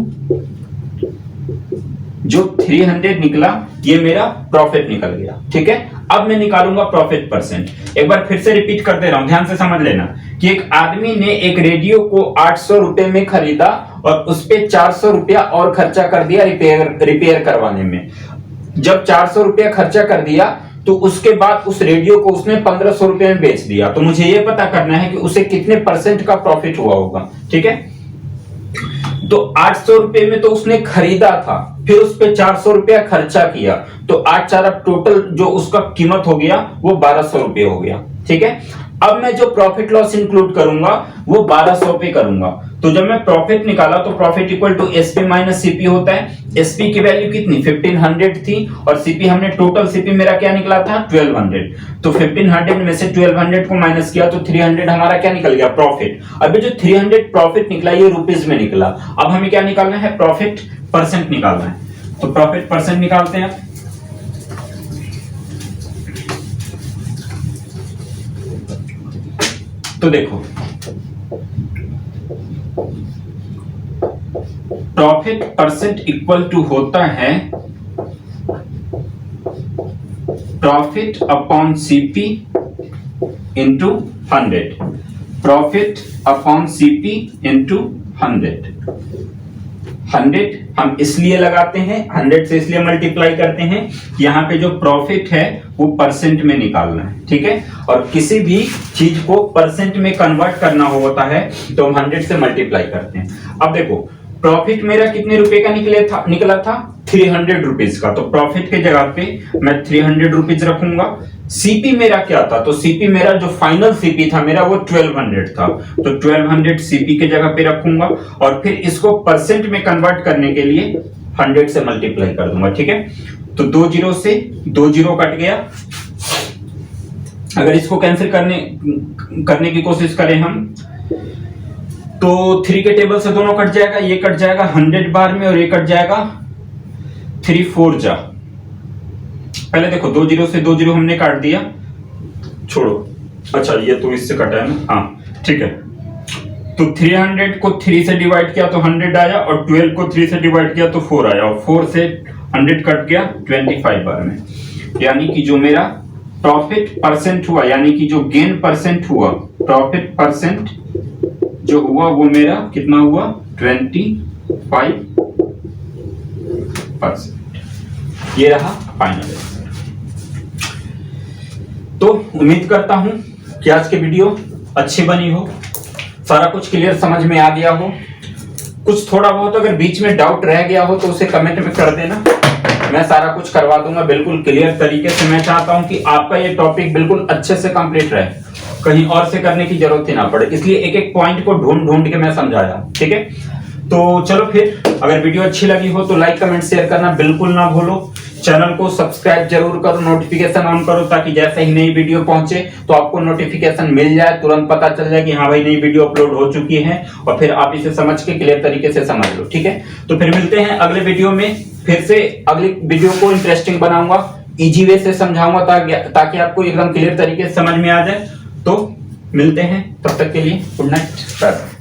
जो 300 निकला ये मेरा प्रॉफिट निकल गया। ठीक है, अब मैं निकालूंगा प्रॉफिट परसेंट। एक बार फिर से रिपीट कर दे रहा हूं, ध्यान से समझ लेना कि एक आदमी ने एक रेडियो को 800 रुपए में खरीदा और उस पे 400 रुपया और खर्चा कर दिया रिपेयर करवाने में। जब 400 रुपया खर्चा कर दिया तो उसके बाद उस रेडियो को उसने 1500 रुपए में बेच दिया। तो मुझे यह पता करना है कि उसे कितने परसेंट का प्रॉफिट हुआ होगा। ठीक है, तो 800 रुपए में तो उसने खरीदा था, फिर उस पे 400 रुपया खर्चा किया, तो 8 अब टोटल जो उसका कीमत हो गया वो 1200 रुपये हो गया। ठीक है, अब मैं जो प्रॉफिट लॉस इंक्लूड करूंगा वो 1200 पे करूंगा। तो जब मैं प्रॉफिट निकाला तो profit equal to SP minus CP होता है। एसपी की वैल्यू कितनी 1500 थी और सीपी हमने टोटल सीपी मेरा क्या निकला था 1200। तो 1500 में से 1200 को माइनस किया तो 300 हमारा क्या निकल गया प्रॉफिट। अभी जो 300 प्रॉफिट निकला ये रुपीज में निकला। अब हमें क्या निकालना है, प्रॉफिट परसेंट निकालना है। तो प्रॉफिट परसेंट निकालते हैं। तो देखो प्रॉफिट परसेंट इक्वल टू होता है profit upon CP into 100। Profit upon CP into 100। 100 हम इसलिए लगाते हैं, 100 से इसलिए मल्टीप्लाई करते हैं, यहाँ पे जो प्रॉफिट है वो परसेंट में निकालना है। ठीक है, और किसी भी चीज को परसेंट में कन्वर्ट करना होता है तो हम 100 से मल्टीप्लाई करते हैं। अब देखो प्रॉफिट मेरा कितने रुपए का निकला था 300 रुपीज का, तो प्रॉफिट के जगह पे मैं 300 रुपीज रखूंगा। सीपी मेरा क्या था, तो सीपी मेरा जो फाइनल सीपी था मेरा वो 1200 था, तो 1200 सीपी के जगह पे रखूंगा और फिर इसको परसेंट में कन्वर्ट करने के लिए 100 से मल्टीप्लाई कर दूंगा। ठीक है, तो 2 जीरो से 2 जीरो कट गया। अगर इसको कैंसिल करने की कोशिश करें हम तो 3 के टेबल से दोनों कट जाएगा, ये कट जाएगा 100 बार में और ये कट जाएगा 3 4 जा। पहले देखो 2 जीरो से 2 जीरो हमने काट दिया, छोड़ो, अच्छा ये तो इससे कटा है ना, हाँ ठीक है। तो 300 को 3 से डिवाइड किया तो 100 आया और 12 को 3 से डिवाइड किया तो 4 आया और 4 से 100 कट गया 25 बार में। यानी कि जो मेरा प्रॉफिट परसेंट हुआ, यानी कि जो गेन परसेंट हुआ, प्रॉफिट परसेंट जो हुआ वो मेरा कितना हुआ 25%। ये रहा फाइनल आंसर। तो उम्मीद करता हूं कि आज की वीडियो अच्छी बनी हो, सारा कुछ क्लियर समझ में आ गया हो। कुछ थोड़ा बहुत अगर बीच में डाउट रह गया हो तो उसे कमेंट में कर देना, मैं सारा कुछ करवा दूंगा बिल्कुल क्लियर तरीके से। मैं चाहता हूं कि आपका ये टॉपिक बिल्कुल अच्छे से कंप्लीट रहे, कहीं और से करने की जरूरत ही ना पड़े, इसलिए एक एक पॉइंट को ढूंढ के मैं समझाया। ठीक है, तो चलो फिर अगर वीडियो अच्छी लगी हो तो लाइक कमेंट शेयर करना बिल्कुल ना भूलो। चैनल को सब्सक्राइब जरूर करो, नोटिफिकेशन ऑन करो ताकि जैसे ही नई वीडियो पहुंचे तो आपको नोटिफिकेशन मिल जाए, तुरंत पता चल जाए कि हाँ भाई नई वीडियो अपलोड हो चुकी है और फिर आप इसे समझ के क्लियर तरीके से समझ लो। ठीक है, तो फिर मिलते हैं अगले वीडियो में। फिर से अगली वीडियो को इंटरेस्टिंग बनाऊंगा, इजी वे से समझाऊंगा ताकि आपको एकदम क्लियर तरीके से समझ में आ जाए। तो मिलते हैं, तब तक के लिए गुड नाइट।